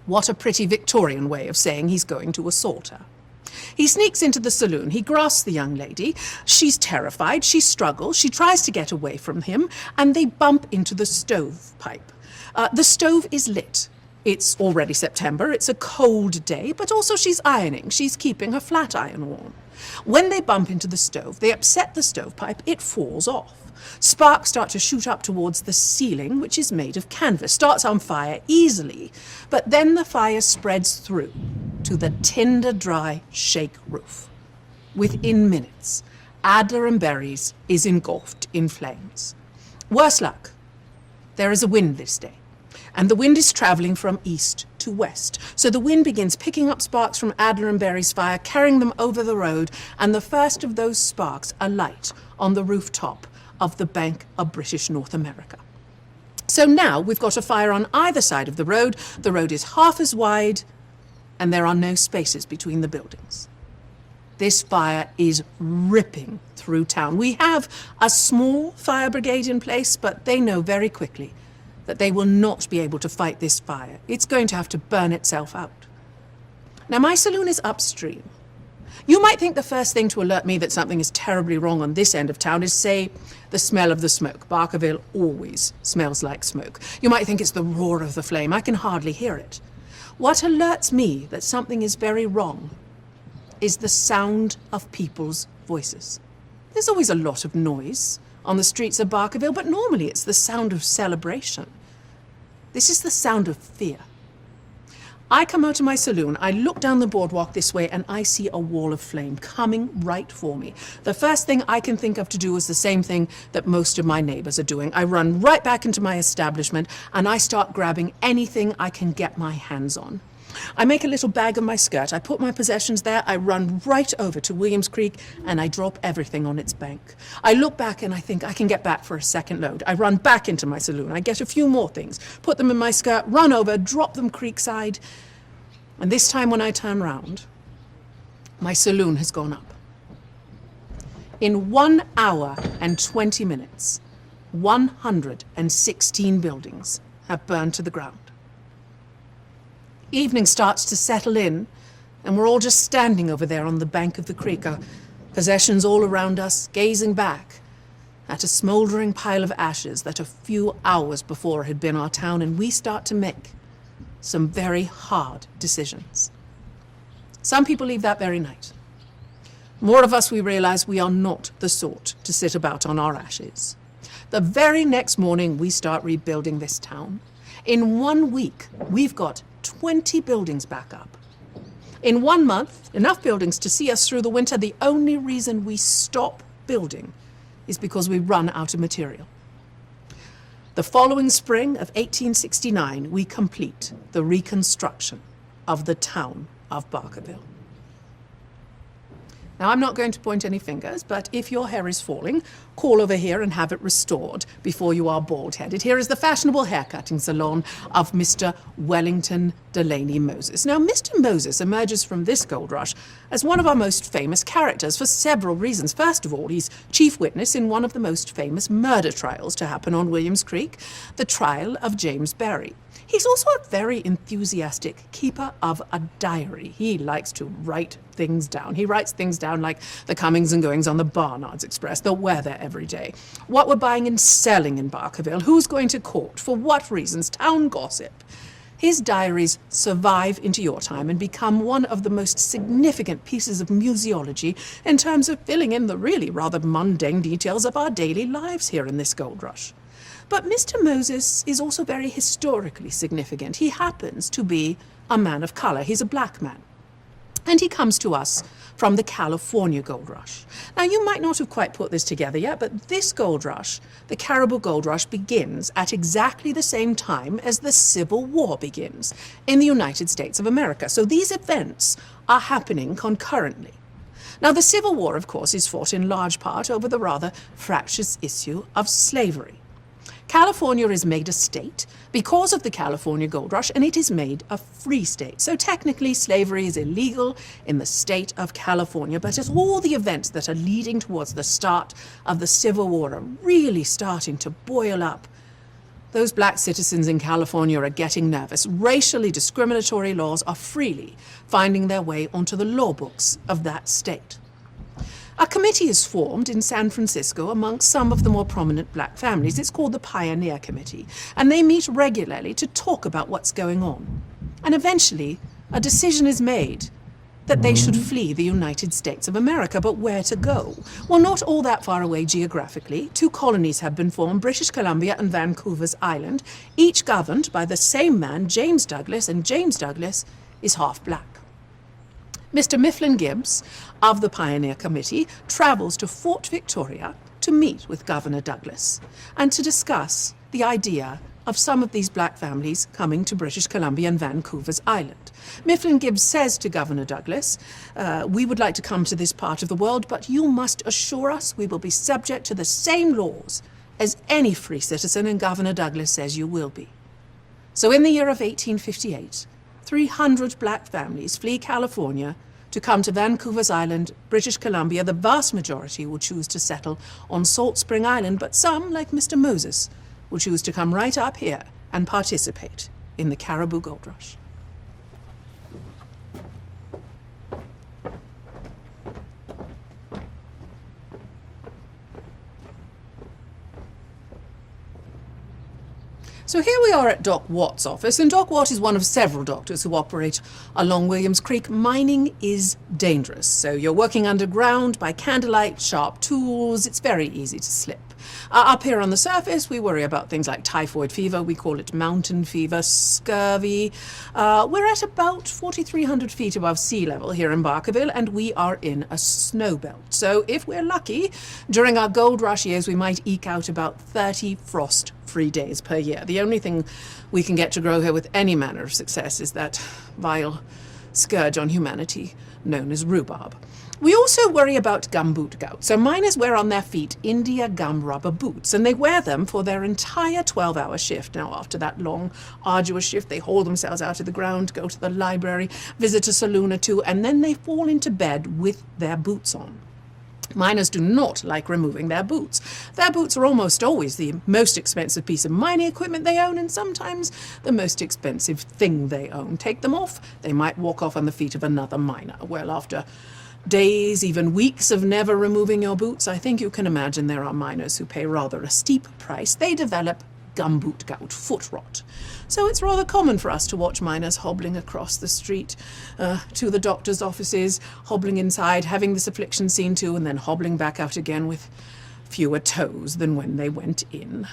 What a pretty Victorian way of saying he's going to assault her. He sneaks into the saloon. He grasps the young lady. She's terrified. She struggles. She tries to get away from him, and they bump into the stovepipe. The stove is lit. It's already September. It's a cold day, but also she's ironing. She's keeping her flat iron warm. When they bump into the stove, they upset the stovepipe. It falls off. Sparks start to shoot up towards the ceiling, which is made of canvas, starts on fire easily, but then the fire spreads through to the tinder dry shake roof. Within minutes, Adler and Berry's is engulfed in flames. Worse luck, there is a wind this day, and the wind is traveling from east to west. So the wind begins picking up sparks from Adler and Berry's fire, carrying them over the road, and the first of those sparks alight on the rooftop of the Bank of British North America. So now we've got a fire on either side of the road. The road is half as wide, and there are no spaces between the buildings. This fire is ripping through town. We have a small fire brigade in place, but they know very quickly that they will not be able to fight this fire. It's going to have to burn itself out. Now, my saloon is upstream. You might think the first thing to alert me that something is terribly wrong on this end of town is, say, the smell of the smoke. Barkerville always smells like smoke. You might think it's the roar of the flame. I can hardly hear it. What alerts me that something is very wrong is the sound of people's voices. There's always a lot of noise on the streets of Barkerville, but normally it's the sound of celebration. This is the sound of fear. I come out of my saloon, I look down the boardwalk this way, and I see a wall of flame coming right for me. The first thing I can think of to do is the same thing that most of my neighbors are doing. I run right back into my establishment, and I start grabbing anything I can get my hands on. I make a little bag of my skirt, I put my possessions there, I run right over to Williams Creek, and I drop everything on its bank. I look back and I think I can get back for a second load. I run back into my saloon, I get a few more things, put them in my skirt, run over, drop them creekside, and this time when I turn round, my saloon has gone up. In 1 hour and 20 minutes, 116 buildings have burned to the ground. Evening starts to settle in, and we're all just standing over there on the bank of the creek, our possessions all around us, gazing back at a smouldering pile of ashes that a few hours before had been our town, and we start to make some very hard decisions. Some people leave that very night. More of us, we realize we are not the sort to sit about on our ashes. The very next morning, we start rebuilding this town. In 1 week, we've got 20 buildings back up. In 1 month, enough buildings to see us through the winter. The only reason we stop building is because we run out of material. The following spring of 1869, we complete the reconstruction of the town of Barkerville. Now, I'm not going to point any fingers, but if your hair is falling, call over here and have it restored before you are bald-headed. Here is the fashionable haircutting salon of Mr. Wellington Delaney Moses. Now, Mr. Moses emerges from this gold rush as one of our most famous characters for several reasons. First of all, he's chief witness in one of the most famous murder trials to happen on Williams Creek, the trial of James Berry. He's also a very enthusiastic keeper of a diary. He likes to write things down. He writes things down like the comings and goings on the Barnards Express, the weather every day, what we're buying and selling in Barkerville, who's going to court, for what reasons, town gossip. His diaries survive into your time and become one of the most significant pieces of museology in terms of filling in the really rather mundane details of our daily lives here in this gold rush. But Mr. Moses is also very historically significant. He happens to be a man of color. He's a black man. And he comes to us from the California Gold Rush. Now, you might not have quite put this together yet, but this gold rush, the Cariboo Gold Rush, begins at exactly the same time as the Civil War begins in the United States of America. So these events are happening concurrently. Now, the Civil War, of course, is fought in large part over the rather fractious issue of slavery. California is made a state because of the California Gold Rush, and it is made a free state. So technically, slavery is illegal in the state of California, but as all the events that are leading towards the start of the Civil War are really starting to boil up, those black citizens in California are getting nervous. Racially discriminatory laws are freely finding their way onto the law books of that state. A committee is formed in San Francisco amongst some of the more prominent black families. It's called the Pioneer Committee, and they meet regularly to talk about what's going on. And eventually, a decision is made that they should flee the United States of America, but where to go? Well, not all that far away geographically. 2 colonies have been formed, British Columbia and Vancouver's Island, each governed by the same man, James Douglas, and James Douglas is half black. Mr. Mifflin Gibbs of the Pioneer Committee travels to Fort Victoria to meet with Governor Douglas and to discuss the idea of some of these black families coming to British Columbia and Vancouver's Island. Mifflin Gibbs says to Governor Douglas, we would like to come to this part of the world, but you must assure us we will be subject to the same laws as any free citizen, and Governor Douglas says you will be. So in the year of 1858, 300 black families flee California to come to Vancouver's Island, British Columbia. The vast majority will choose to settle on Salt Spring Island, but some, like Mr. Moses, will choose to come right up here and participate in the Cariboo Gold Rush. So here we are at Doc Watt's office, and Doc Watt is one of several doctors who operate along Williams Creek. Mining is dangerous, so you're working underground by candlelight, sharp tools. It's very easy to slip. Up here on the surface, we worry about things like typhoid fever. We call it mountain fever, scurvy. We're at about 4,300 feet above sea level here in Barkerville, and we are in a snow belt. So if we're lucky, during our gold rush years, we might eke out about 30 frost-free days per year. The only thing we can get to grow here with any manner of success is that vile scourge on humanity known as rhubarb. We also worry about gumboot gout. So miners wear on their feet India gum rubber boots, and they wear them for their entire 12-hour shift. Now, after that long, arduous shift, they haul themselves out of the ground, go to the library, visit a saloon or two, and then they fall into bed with their boots on. Miners do not like removing their boots. Their boots are almost always the most expensive piece of mining equipment they own, and sometimes the most expensive thing they own. Take them off, they might walk off on the feet of another miner. Well, after days, even weeks of never removing your boots, I think you can imagine there are miners who pay rather a steep price. They develop gumboot gout, foot rot. So it's rather common for us to watch miners hobbling across the street to the doctor's offices, hobbling inside, having this affliction seen to, and then hobbling back out again with fewer toes than when they went in.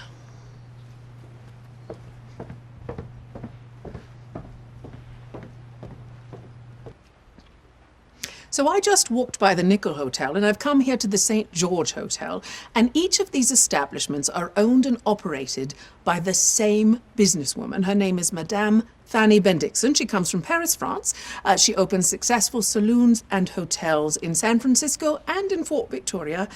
So I just walked by the Nickel Hotel, and I've come here to the St. George Hotel, and each of these establishments are owned and operated by the same businesswoman. Her name is Madame Fanny Bendixson. She comes from Paris, France. She opens successful saloons and hotels in San Francisco and in Fort Victoria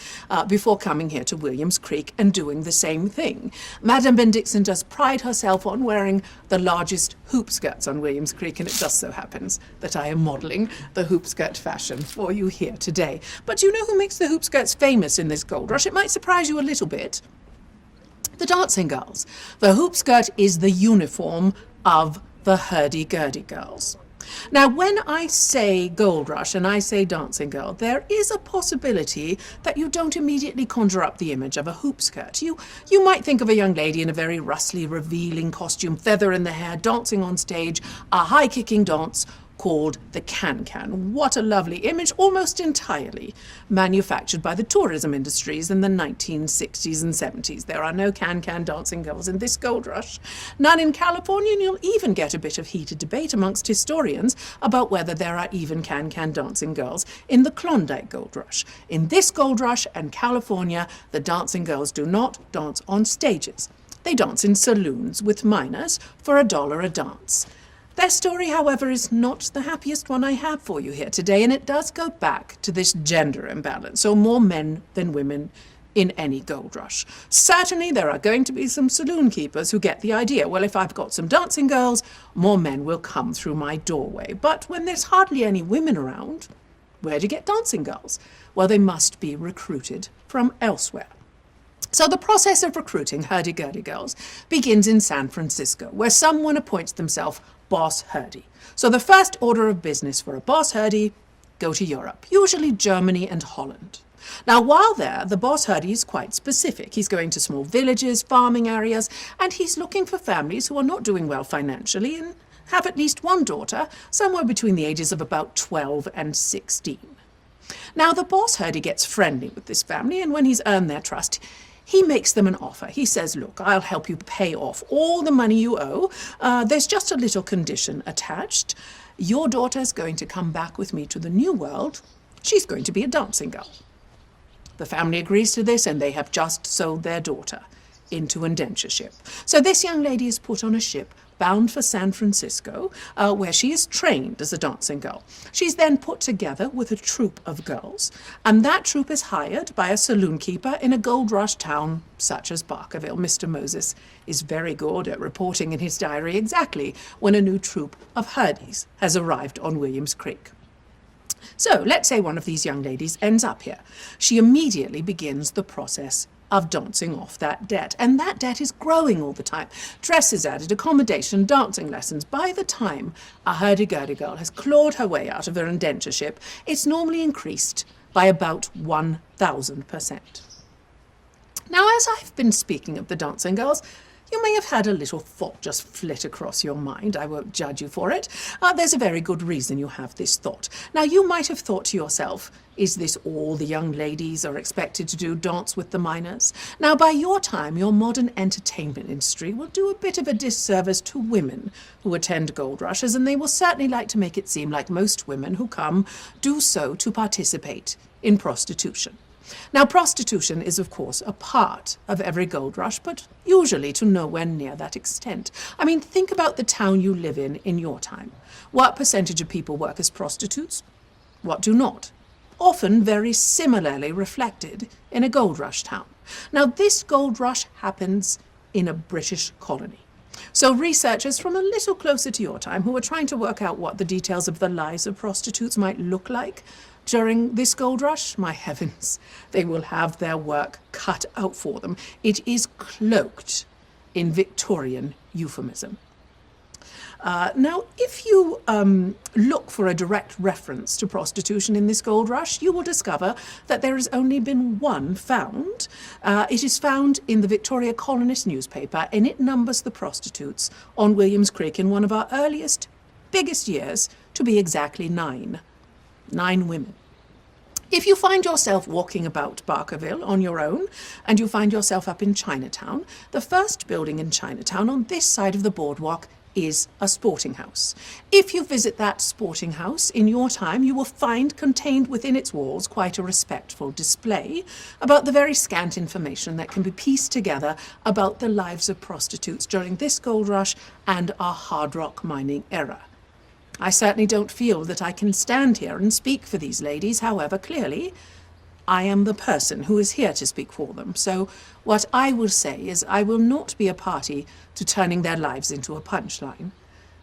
before coming here to Williams Creek and doing the same thing. Madame Bendixson does pride herself on wearing the largest hoop skirts on Williams Creek, and it just so happens that I am modeling the hoop skirt fashion for you here today. But do you know who makes the hoop skirts famous in this gold rush? It might surprise you a little bit. The dancing girls. The hoop skirt is the uniform of the hurdy-gurdy girls. Now, when I say gold rush and I say dancing girl, there is a possibility that you don't immediately conjure up the image of a hoop skirt. You might think of a young lady in a very rustly, revealing costume, feather in the hair, dancing on stage, a high-kicking dance called the can-can. What a lovely image, almost entirely manufactured by the tourism industries in the 1960s and 70s. There are no can-can dancing girls in this gold rush. None in California, and you'll even get a bit of heated debate amongst historians about whether there are even can-can dancing girls in the Klondike Gold Rush. In this gold rush and California, the dancing girls do not dance on stages. They dance in saloons with minors for $1 a dance. Their story, however, is not the happiest one I have for you here today, and it does go back to this gender imbalance, so more men than women in any gold rush. Certainly there are going to be some saloon keepers who get the idea, well, if I've got some dancing girls, more men will come through my doorway. But when there's hardly any women around, where do you get dancing girls? Well, they must be recruited from elsewhere. So the process of recruiting hurdy-gurdy girls begins in San Francisco, where someone appoints themselves boss hurdy. So the first order of business for a boss hurdy, go to Europe, usually Germany and Holland. Now, while there, the boss hurdy is quite specific. He's going to small villages, farming areas, and he's looking for families who are not doing well financially and have at least one daughter, somewhere between the ages of about 12 and 16. Now, the boss hurdy gets friendly with this family, and when he's earned their trust, he makes them an offer. He says, look, I'll help you pay off all the money you owe. There's just a little condition attached. Your daughter's going to come back with me to the New World. She's going to be a dancing girl. The family agrees to this, and they have just sold their daughter into indentureship. So this young lady is put on a ship bound for San Francisco, where she is trained as a dancing girl. She's then put together with a troupe of girls, and that troupe is hired by a saloon keeper in a gold rush town such as Barkerville. Mr. Moses is very good at reporting in his diary exactly when a new troupe of hurdies has arrived on Williams Creek. So let's say one of these young ladies ends up here. She immediately begins the process of dancing off that debt. And that debt is growing all the time. Dresses added, accommodation, dancing lessons. By the time a hurdy-gurdy girl has clawed her way out of her indentureship, it's normally increased by about 1,000%. Now, as I've been speaking of the dancing girls, you may have had a little thought just flit across your mind. I won't judge you for it. There's a very good reason you have this thought. Now, you might have thought to yourself, is this all the young ladies are expected to do, dance with the minors? Now, by your time, your modern entertainment industry will do a bit of a disservice to women who attend gold rushes, and they will certainly like to make it seem like most women who come do so to participate in prostitution. Now, prostitution is, of course, a part of every gold rush, but usually to nowhere near that extent. I mean, think about the town you live in your time. What percentage of people work as prostitutes? What do not? Often very similarly reflected in a gold rush town. Now, this gold rush happens in a British colony. So researchers from a little closer to your time who are trying to work out what the details of the lives of prostitutes might look like during this gold rush, my heavens, they will have their work cut out for them. It is cloaked in Victorian euphemism. Now, if you look for a direct reference to prostitution in this gold rush, you will discover that there has only been one found. It is found in the Victoria Colonist newspaper, and it numbers the prostitutes on Williams Creek in one of our earliest, biggest years to be exactly 9. 9 women. If you find yourself walking about Barkerville on your own, and you find yourself up in Chinatown, the first building in Chinatown on this side of the boardwalk is a sporting house. If you visit that sporting house in your time, you will find contained within its walls quite a respectful display about the very scant information that can be pieced together about the lives of prostitutes during this gold rush and our hard rock mining era. I certainly don't feel that I can stand here and speak for these ladies, however, clearly, I am the person who is here to speak for them. So what I will say is I will not be a party to turning their lives into a punchline.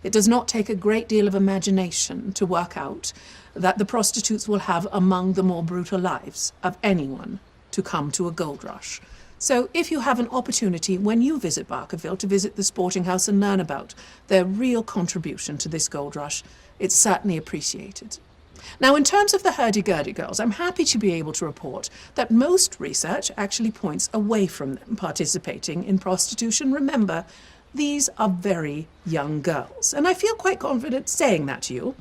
It does not take a great deal of imagination to work out that the prostitutes will have among the more brutal lives of anyone to come to a gold rush. So if you have an opportunity when you visit Barkerville to visit the sporting house and learn about their real contribution to this gold rush, it's certainly appreciated. Now, in terms of the hurdy-gurdy girls, I'm happy to be able to report that most research actually points away from them participating in prostitution. Remember, these are very young girls, and I feel quite confident saying that to you,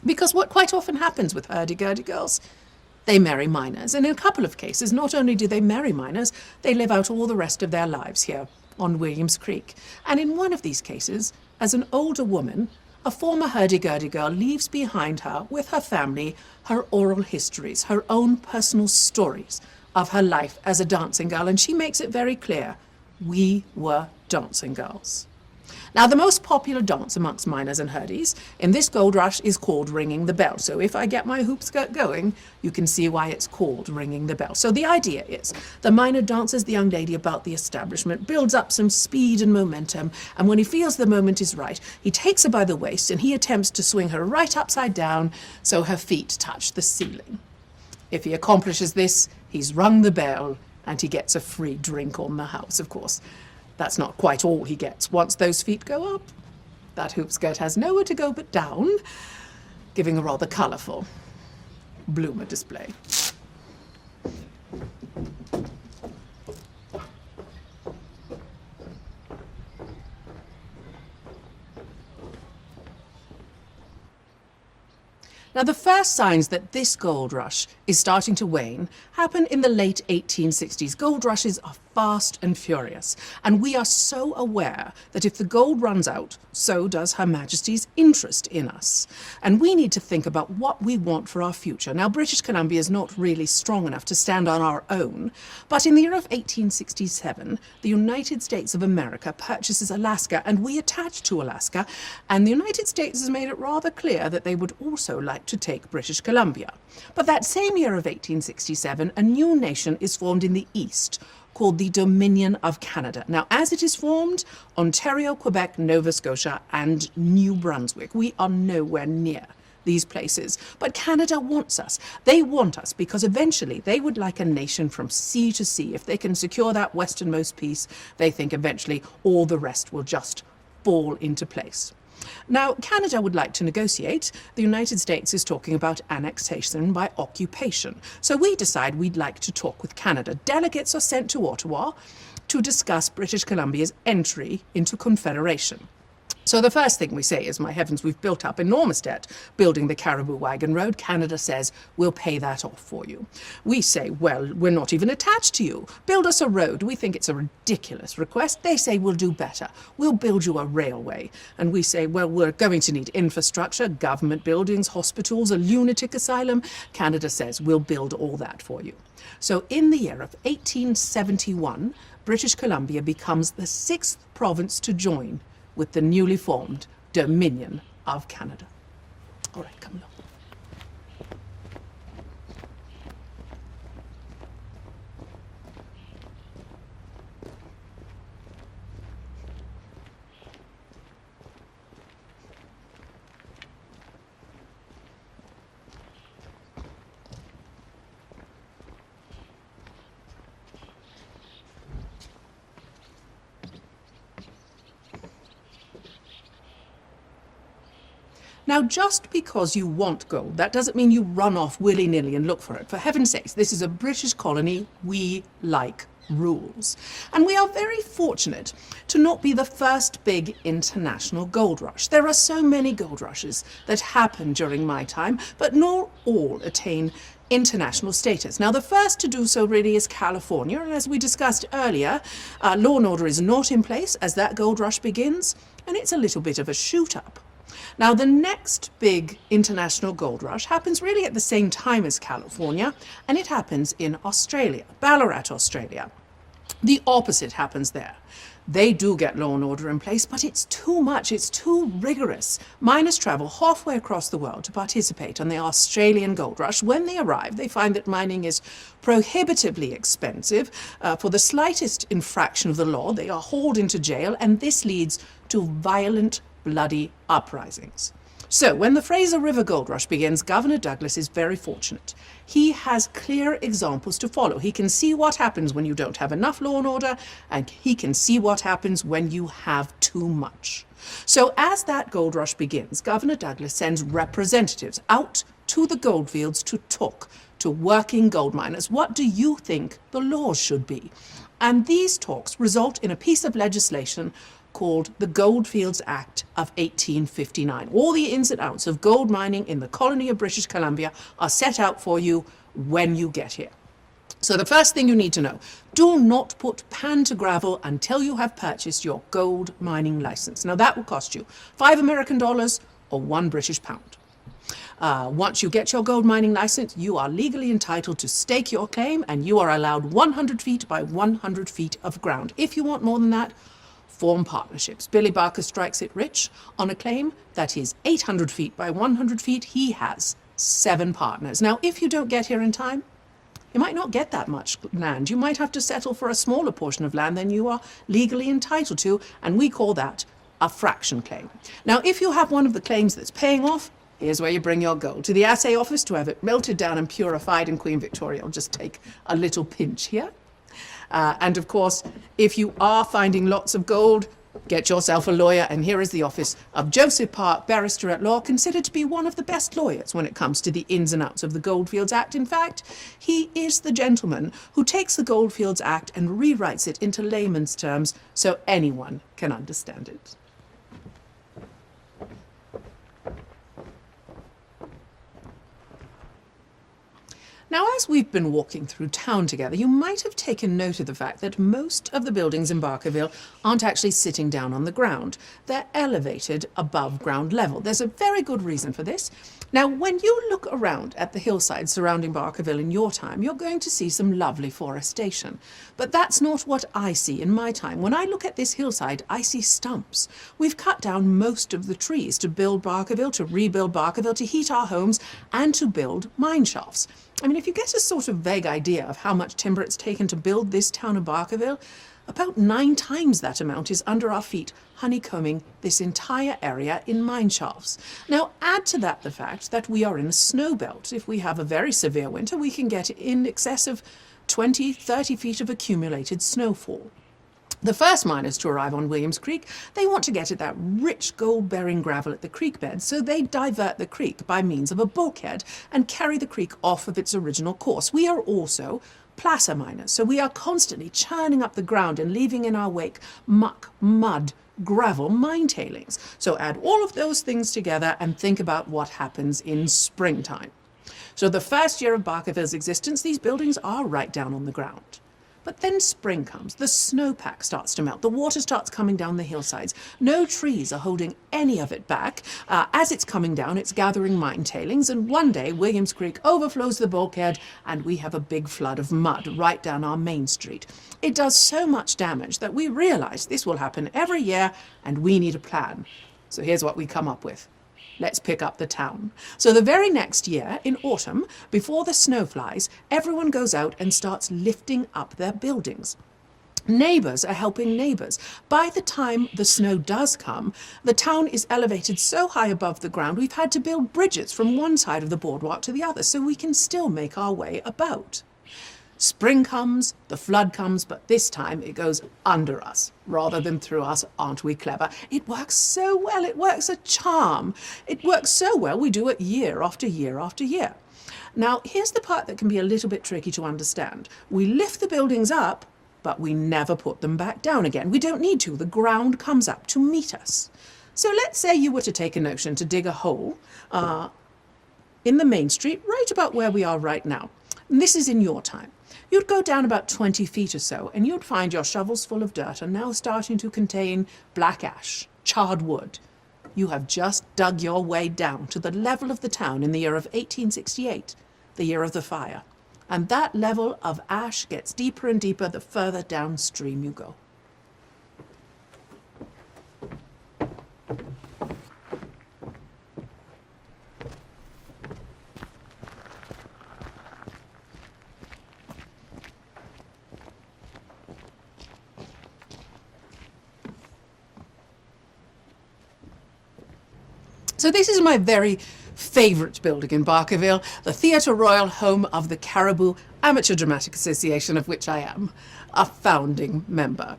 because what quite often happens with hurdy-gurdy girls, they marry minors, and in a couple of cases, not only do they marry minors, they live out all the rest of their lives here on Williams Creek. And in one of these cases, as an older woman, a former hurdy-gurdy girl leaves behind her, with her family, her oral histories, her own personal stories of her life as a dancing girl, and she makes it very clear, we were dancing girls. Now, the most popular dance amongst miners and hurdies in this gold rush is called ringing the bell. So if I get my hoop skirt going, you can see why it's called ringing the bell. So the idea is the miner dances the young lady about the establishment, builds up some speed and momentum, and when he feels the moment is right, he takes her by the waist and he attempts to swing her right upside down so her feet touch the ceiling. If he accomplishes this, he's rung the bell and he gets a free drink on the house, of course. That's not quite all he gets. Once those feet go up, that hoop skirt has nowhere to go but down, giving a rather colourful bloomer display. Now, the first signs that this gold rush is starting to wane happen in the late 1860s. Gold rushes are fast and furious, and we are so aware that if the gold runs out, so does Her Majesty's interest in us. And we need to think about what we want for our future. Now, British Columbia is not really strong enough to stand on our own, but in the year of 1867, the United States of America purchases Alaska, and we attach to Alaska, and the United States has made it rather clear that they would also like to take British Columbia. But that same year of 1867, a new nation is formed in the East, called the Dominion of Canada. Now, as it is formed, Ontario, Quebec, Nova Scotia, and New Brunswick, we are nowhere near these places. But Canada wants us. They want us because eventually they would like a nation from sea to sea. If they can secure that westernmost piece, they think eventually all the rest will just fall into place. Now, Canada would like to negotiate. The United States is talking about annexation by occupation. So we decide we'd like to talk with Canada. Delegates are sent to Ottawa to discuss British Columbia's entry into Confederation. So the first thing we say is, my heavens, we've built up enormous debt building the Cariboo Wagon Road. Canada says, we'll pay that off for you. We say, well, we're not even attached to you. Build us a road. We think it's a ridiculous request. They say, we'll do better. We'll build you a railway. And we say, well, we're going to need infrastructure, government buildings, hospitals, a lunatic asylum. Canada says, we'll build all that for you. So in the year of 1871, British Columbia becomes the 6th province to join with the newly formed Dominion of Canada. All right, come along. Now, just because you want gold, that doesn't mean you run off willy-nilly and look for it. For heaven's sakes, this is a British colony. We like rules. And we are very fortunate to not be the first big international gold rush. There are so many gold rushes that happen during my time, but not all attain international status. Now, the first to do so really is California, and as we discussed earlier, law and order is not in place as that gold rush begins, and it's a little bit of a shoot-up. Now, the next big international gold rush happens really at the same time as California, and it happens in Australia, Ballarat, Australia. The opposite happens there. They do get law and order in place, but it's too much, it's too rigorous. Miners travel halfway across the world to participate in the Australian gold rush. When they arrive, they find that mining is prohibitively expensive. For the slightest infraction of the law, they are hauled into jail, and this leads to violent, bloody uprisings. So when the Fraser River Gold Rush begins, Governor Douglas is very fortunate. He has clear examples to follow. He can see what happens when you don't have enough law and order, and he can see what happens when you have too much. So as that gold rush begins, Governor Douglas sends representatives out to the goldfields to talk to working gold miners. What do you think the laws should be? And these talks result in a piece of legislation called the Goldfields Act of 1859. All the ins and outs of gold mining in the colony of British Columbia are set out for you when you get here. So the first thing you need to know, do not put pan to gravel until you have purchased your gold mining license. Now that will cost you $5 American or £1 British pound. Once you get your gold mining license, you are legally entitled to stake your claim, and you are allowed 100 feet by 100 feet of ground. If you want more than that, form partnerships. Billy Barker strikes it rich on a claim that is 800 feet by 100 feet. He has 7 partners. Now, if you don't get here in time, you might not get that much land. You might have to settle for a smaller portion of land than you are legally entitled to, and we call that a fraction claim. Now, if you have one of the claims that's paying off, here's where you bring your gold to the assay office to have it melted down and purified, and Queen Victoria will just take a little pinch here. And of course, if you are finding lots of gold, get yourself a lawyer, and here is the office of Joseph Park, barrister at law, considered to be one of the best lawyers when it comes to the ins and outs of the Goldfields Act. In fact, he is the gentleman who takes the Goldfields Act and rewrites it into layman's terms so anyone can understand it. Now, as we've been walking through town together, you might have taken note of the fact that most of the buildings in Barkerville aren't actually sitting down on the ground. They're elevated above ground level. There's a very good reason for this. Now, when you look around at the hillside surrounding Barkerville in your time, you're going to see some lovely forestation. But that's not what I see in my time. When I look at this hillside, I see stumps. We've cut down most of the trees to build Barkerville, to rebuild Barkerville, to heat our homes, and to build mine shafts. I mean, if you get a sort of vague idea of how much timber it's taken to build this town of Barkerville, about 9 times that amount is under our feet, honeycombing this entire area in mine shafts. Now, add to that the fact that we are in a snow belt. If we have a very severe winter, we can get in excess of 20, 30 feet of accumulated snowfall. The first miners to arrive on Williams Creek, they want to get at that rich gold-bearing gravel at the creek bed, so they divert the creek by means of a bulkhead and carry the creek off of its original course. We are also placer miners, so we are constantly churning up the ground and leaving in our wake muck, mud, gravel, mine tailings. So add all of those things together and think about what happens in springtime. So the first year of Barkerville's existence, these buildings are right down on the ground. But then spring comes, the snowpack starts to melt, the water starts coming down the hillsides. No trees are holding any of it back. As it's coming down, it's gathering mine tailings, and one day Williams Creek overflows the bulkhead and we have a big flood of mud right down our main street. It does so much damage that we realize this will happen every year and we need a plan. So here's what we come up with. Let's pick up the town. So the very next year, in autumn, before the snow flies, everyone goes out and starts lifting up their buildings. Neighbours are helping neighbours. By the time the snow does come, the town is elevated so high above the ground, we've had to build bridges from one side of the boardwalk to the other, so we can still make our way about. Spring comes, the flood comes, but this time it goes under us rather than through us. Aren't we clever? It works so well. It works a charm. It works so well we do it year after year after year. Now, here's the part that can be a little bit tricky to understand. We lift the buildings up, but we never put them back down again. We don't need to. The ground comes up to meet us. So let's say you were to take a notion to dig a hole in the main street, right about where we are right now. And this is in your time. You'd go down about 20 feet or so, and you'd find your shovels full of dirt are now starting to contain black ash, charred wood. You have just dug your way down to the level of the town in the year of 1868, the year of the fire. And that level of ash gets deeper and deeper the further downstream you go. So this is my very favourite building in Barkerville, the Theatre Royal, home of the Cariboo Amateur Dramatic Association, of which I am a founding member.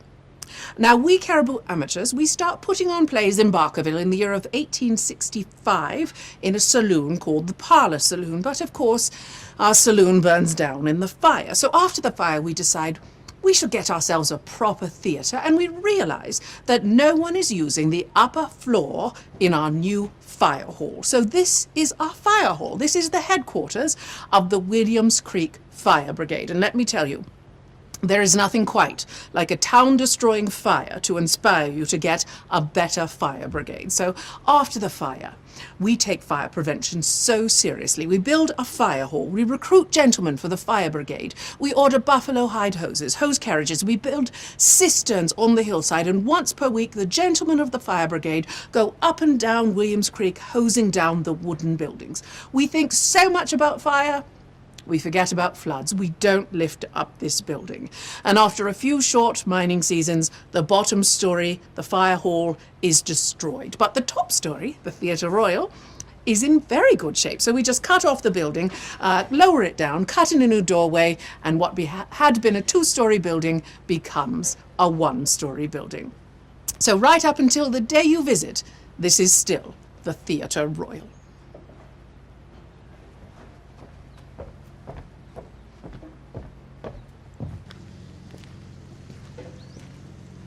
Now, we Cariboo amateurs, we start putting on plays in Barkerville in the year of 1865 in a saloon called the Parlour Saloon. But of course, our saloon burns down in the fire. So after the fire, we decide we should get ourselves a proper theatre, and we realise that no one is using the upper floor in our new fire hall. So this is our fire hall. This is the headquarters of the Williams Creek Fire Brigade. And let me tell you, there is nothing quite like a town-destroying fire to inspire you to get a better fire brigade. So after the fire, we take fire prevention so seriously. We build a fire hall. We recruit gentlemen for the fire brigade. We order buffalo hide hoses, hose carriages. We build cisterns on the hillside. And once per week, the gentlemen of the fire brigade go up and down Williams Creek, hosing down the wooden buildings. We think so much about fire, we forget about floods. We don't lift up this building. And after a few short mining seasons, the bottom story, the fire hall, is destroyed. But the top story, the Theatre Royal, is in very good shape. So we just cut off the building, lower it down, cut in a new doorway, and what had been a two-story building becomes a one-story building. So right up until the day you visit, this is still the Theatre Royal.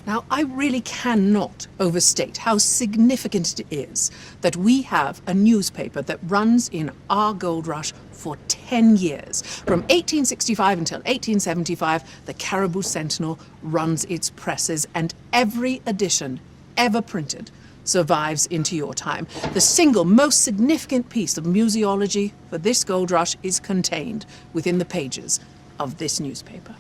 Now, I really cannot overstate how significant it is that we have a newspaper that runs in our gold rush for 10 years. From 1865 until 1875, the Cariboo Sentinel runs its presses, and every edition ever printed survives into your time. The single most significant piece of museology for this gold rush is contained within the pages of this newspaper.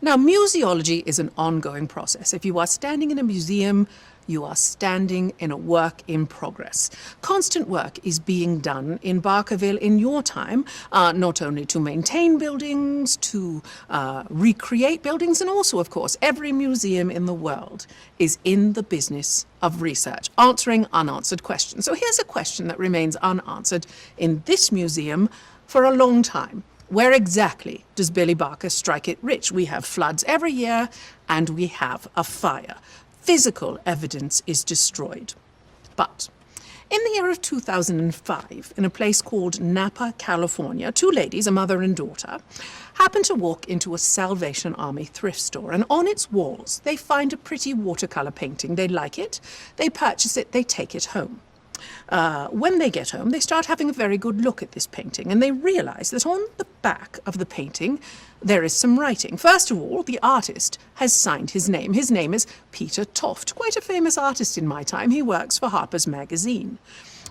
Now, museology is an ongoing process. If you are standing in a museum, you are standing in a work in progress. Constant work is being done in Barkerville in your time, not only to maintain buildings, to recreate buildings, and also, of course, every museum in the world is in the business of research, answering unanswered questions. So here's a question that remains unanswered in this museum for a long time. Where exactly does Billy Barker strike it rich? We have floods every year, and we have a fire. Physical evidence is destroyed. But in the year of 2005, in a place called Napa, California, two ladies, a mother and daughter, happened to walk into a Salvation Army thrift store, and on its walls they find a pretty watercolor painting. They like it, they purchase it, they take it home. When they get home, they start having a very good look at this painting, and they realize that on the back of the painting there is some writing. First of all, the artist has signed his name. His name is Peter Toft, quite a famous artist in my time. He works for Harper's Magazine.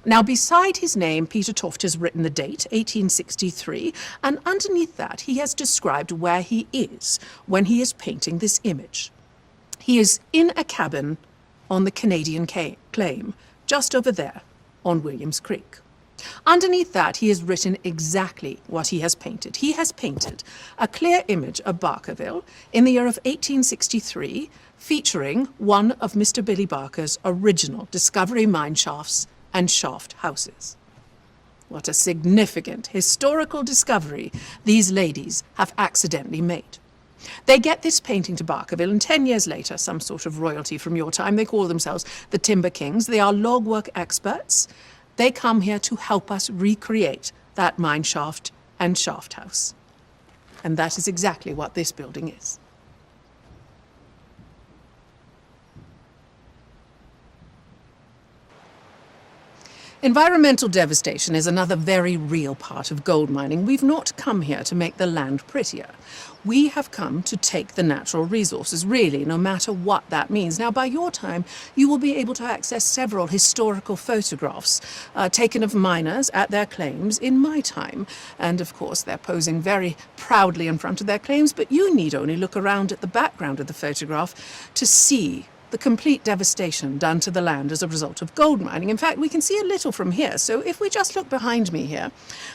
Now, beside his name, Peter Toft has written the date, 1863, and underneath that he has described where he is when he is painting this image. He is in a cabin on the Canadian claim, just over there on Williams Creek. Underneath that, he has written exactly what he has painted. He has painted a clear image of Barkerville in the year of 1863, featuring one of Mr. Billy Barker's original discovery mine shafts and shaft houses. What a significant historical discovery these ladies have accidentally made. They get this painting to Barkerville, and 10 years later, some sort of royalty from your time, they call themselves the Timber Kings. They are log work experts. They come here to help us recreate that mine shaft and shaft house. And that is exactly what this building is. Environmental devastation is another very real part of gold mining. We've not come here to make the land prettier. We have come to take the natural resources, really, no matter what that means. Now, by your time, you will be able to access several historical photographs taken of miners at their claims in my time. And of course, they're posing very proudly in front of their claims, but you need only look around at the background of the photograph to see the complete devastation done to the land as a result of gold mining. In fact, we can see a little from here. So if we just look behind me here,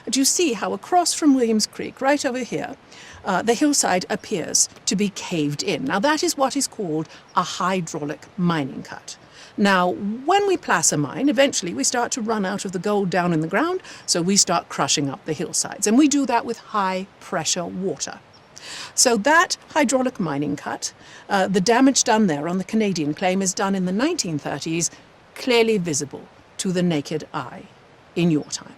do you see how across from Williams Creek, right over here, the hillside appears to be caved in. Now, that is what is called a hydraulic mining cut. Now, when we placer mine, eventually we start to run out of the gold down in the ground, so we start crushing up the hillsides. And we do that with high-pressure water. So that hydraulic mining cut, the damage done there on the Canadian claim is done in the 1930s, clearly visible to the naked eye in your time.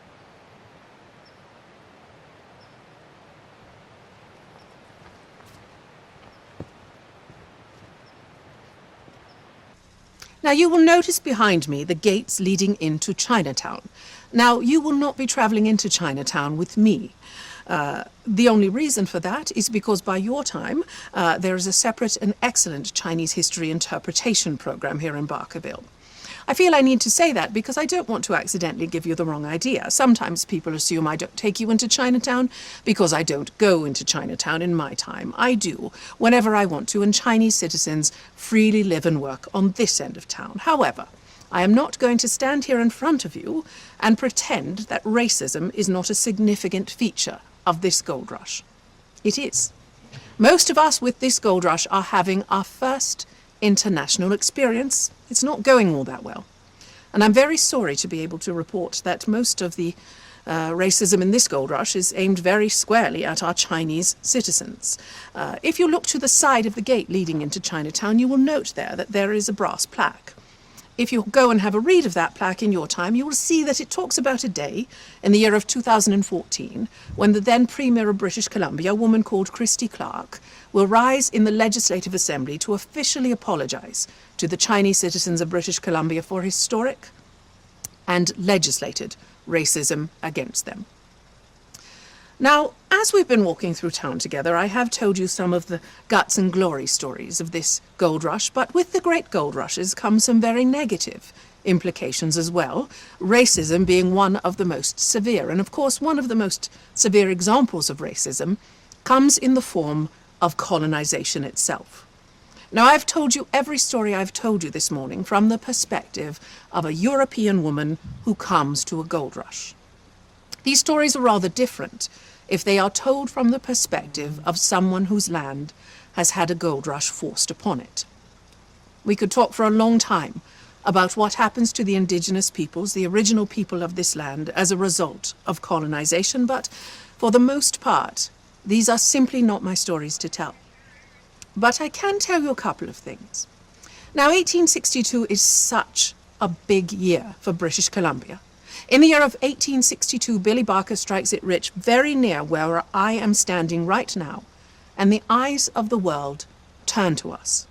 Now, you will notice behind me the gates leading into Chinatown. Now, you will not be traveling into Chinatown with me. The only reason for that is because by your time, there is a separate and excellent Chinese history interpretation program here in Barkerville. I feel I need to say that because I don't want to accidentally give you the wrong idea. Sometimes people assume I don't take you into Chinatown because I don't go into Chinatown in my time. I do, whenever I want to, and Chinese citizens freely live and work on this end of town. However, I am not going to stand here in front of you and pretend that racism is not a significant feature of this gold rush. It is. Most of us with this gold rush are having our first international experience. It's not going all that well. And I'm very sorry to be able to report that most of the racism in this gold rush is aimed very squarely at our Chinese citizens. If you look to the side of the gate leading into Chinatown, you will note there that there is a brass plaque. If you go and have a read of that plaque in your time, you will see that it talks about a day in the year of 2014 when the then Premier of British Columbia, a woman called Christy Clark, will rise in the Legislative Assembly to officially apologize to the Chinese citizens of British Columbia for historic and legislated racism against them. Now, as we've been walking through town together, I have told you some of the guts and glory stories of this gold rush, but with the great gold rushes come some very negative implications as well, racism being one of the most severe. And of course, one of the most severe examples of racism comes in the form of colonization itself. Now, I've told you every story I've told you this morning from the perspective of a European woman who comes to a gold rush. These stories are rather different if they are told from the perspective of someone whose land has had a gold rush forced upon it. We could talk for a long time about what happens to the indigenous peoples, the original people of this land, as a result of colonization, but for the most part, these are simply not my stories to tell. But I can tell you a couple of things. Now, 1862 is such a big year for British Columbia. In the year of 1862, Billy Barker strikes it rich very near where I am standing right now, and the eyes of the world turn to us.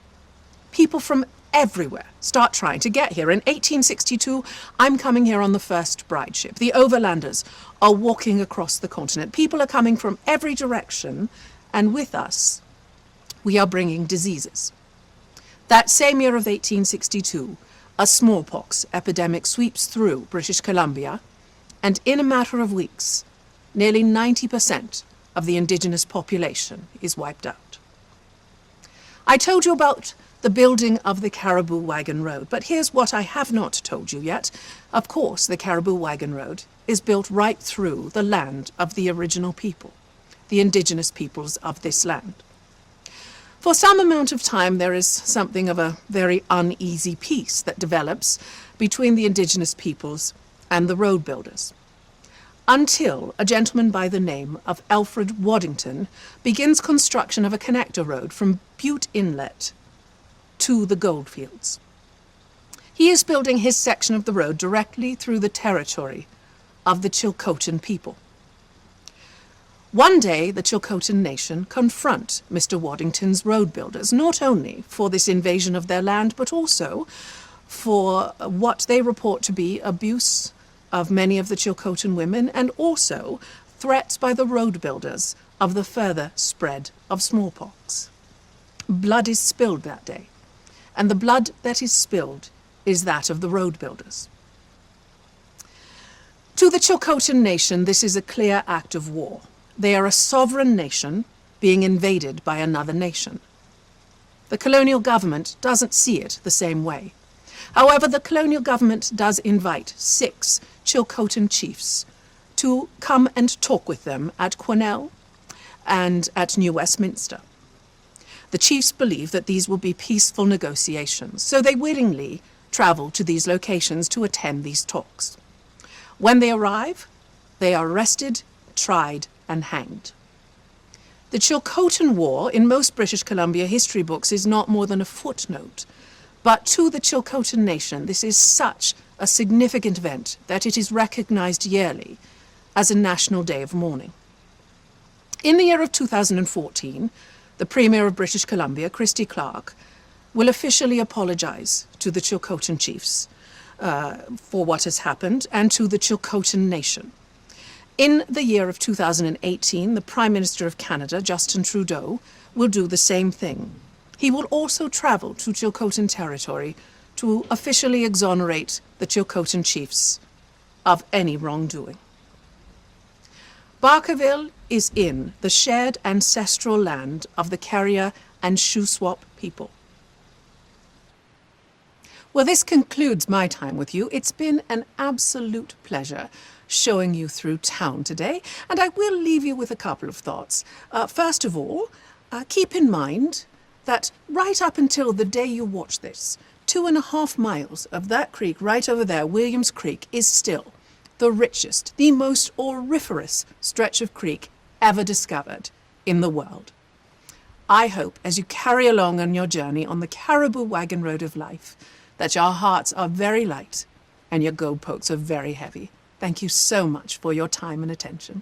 People from everywhere start trying to get here. In 1862, I'm coming here on the first bride ship. The overlanders are walking across the continent. People are coming from every direction, and with us, we are bringing diseases. That same year of 1862, a smallpox epidemic sweeps through British Columbia, and in a matter of weeks, nearly 90% of the indigenous population is wiped out. I told you about the building of the Cariboo Wagon Road, but here's what I have not told you yet. Of course, the Cariboo Wagon Road is built right through the land of the original people, the indigenous peoples of this land. For some amount of time, there is something of a very uneasy peace that develops between the indigenous peoples and the road builders, until a gentleman by the name of Alfred Waddington begins construction of a connector road from Butte Inlet to the goldfields. He is building his section of the road directly through the territory of the Chilcotin people. One day, the Chilcotin Nation confront Mr. Waddington's road builders, not only for this invasion of their land, but also for what they report to be abuse of many of the Chilcotin women, and also threats by the road builders of the further spread of smallpox. Blood is spilled that day, and the blood that is spilled is that of the road builders. To the Chilcotin Nation, this is a clear act of war. They are a sovereign nation being invaded by another nation. The colonial government doesn't see it the same way. However, the colonial government does invite 6 Chilcotin chiefs to come and talk with them at Quesnel, and at New Westminster. The chiefs believe that these will be peaceful negotiations, so they willingly travel to these locations to attend these talks. When they arrive, they are arrested, tried, and hanged. The Chilcotin War in most British Columbia history books is not more than a footnote, but to the Chilcotin Nation this is such a significant event that it is recognized yearly as a national day of mourning. In the year of 2014, the Premier of British Columbia, Christy Clark, will officially apologize to the Chilcotin chiefs for what has happened and to the Chilcotin Nation. In the year of 2018, the Prime Minister of Canada, Justin Trudeau, will do the same thing. He will also travel to Chilcotin territory to officially exonerate the Chilcotin chiefs of any wrongdoing. Barkerville is in the shared ancestral land of the Carrier and Shuswap people. Well, this concludes my time with you. It's been an absolute pleasure showing you through town today, and I will leave you with a couple of thoughts. First of all, keep in mind that right up until the day you watch this, 2.5 miles of that creek right over there, Williams Creek, is still the richest, the most auriferous stretch of creek ever discovered in the world. I hope as you carry along on your journey on the Cariboo Wagon Road of life that your hearts are very light and your gold pokes are very heavy. Thank you so much for your time and attention.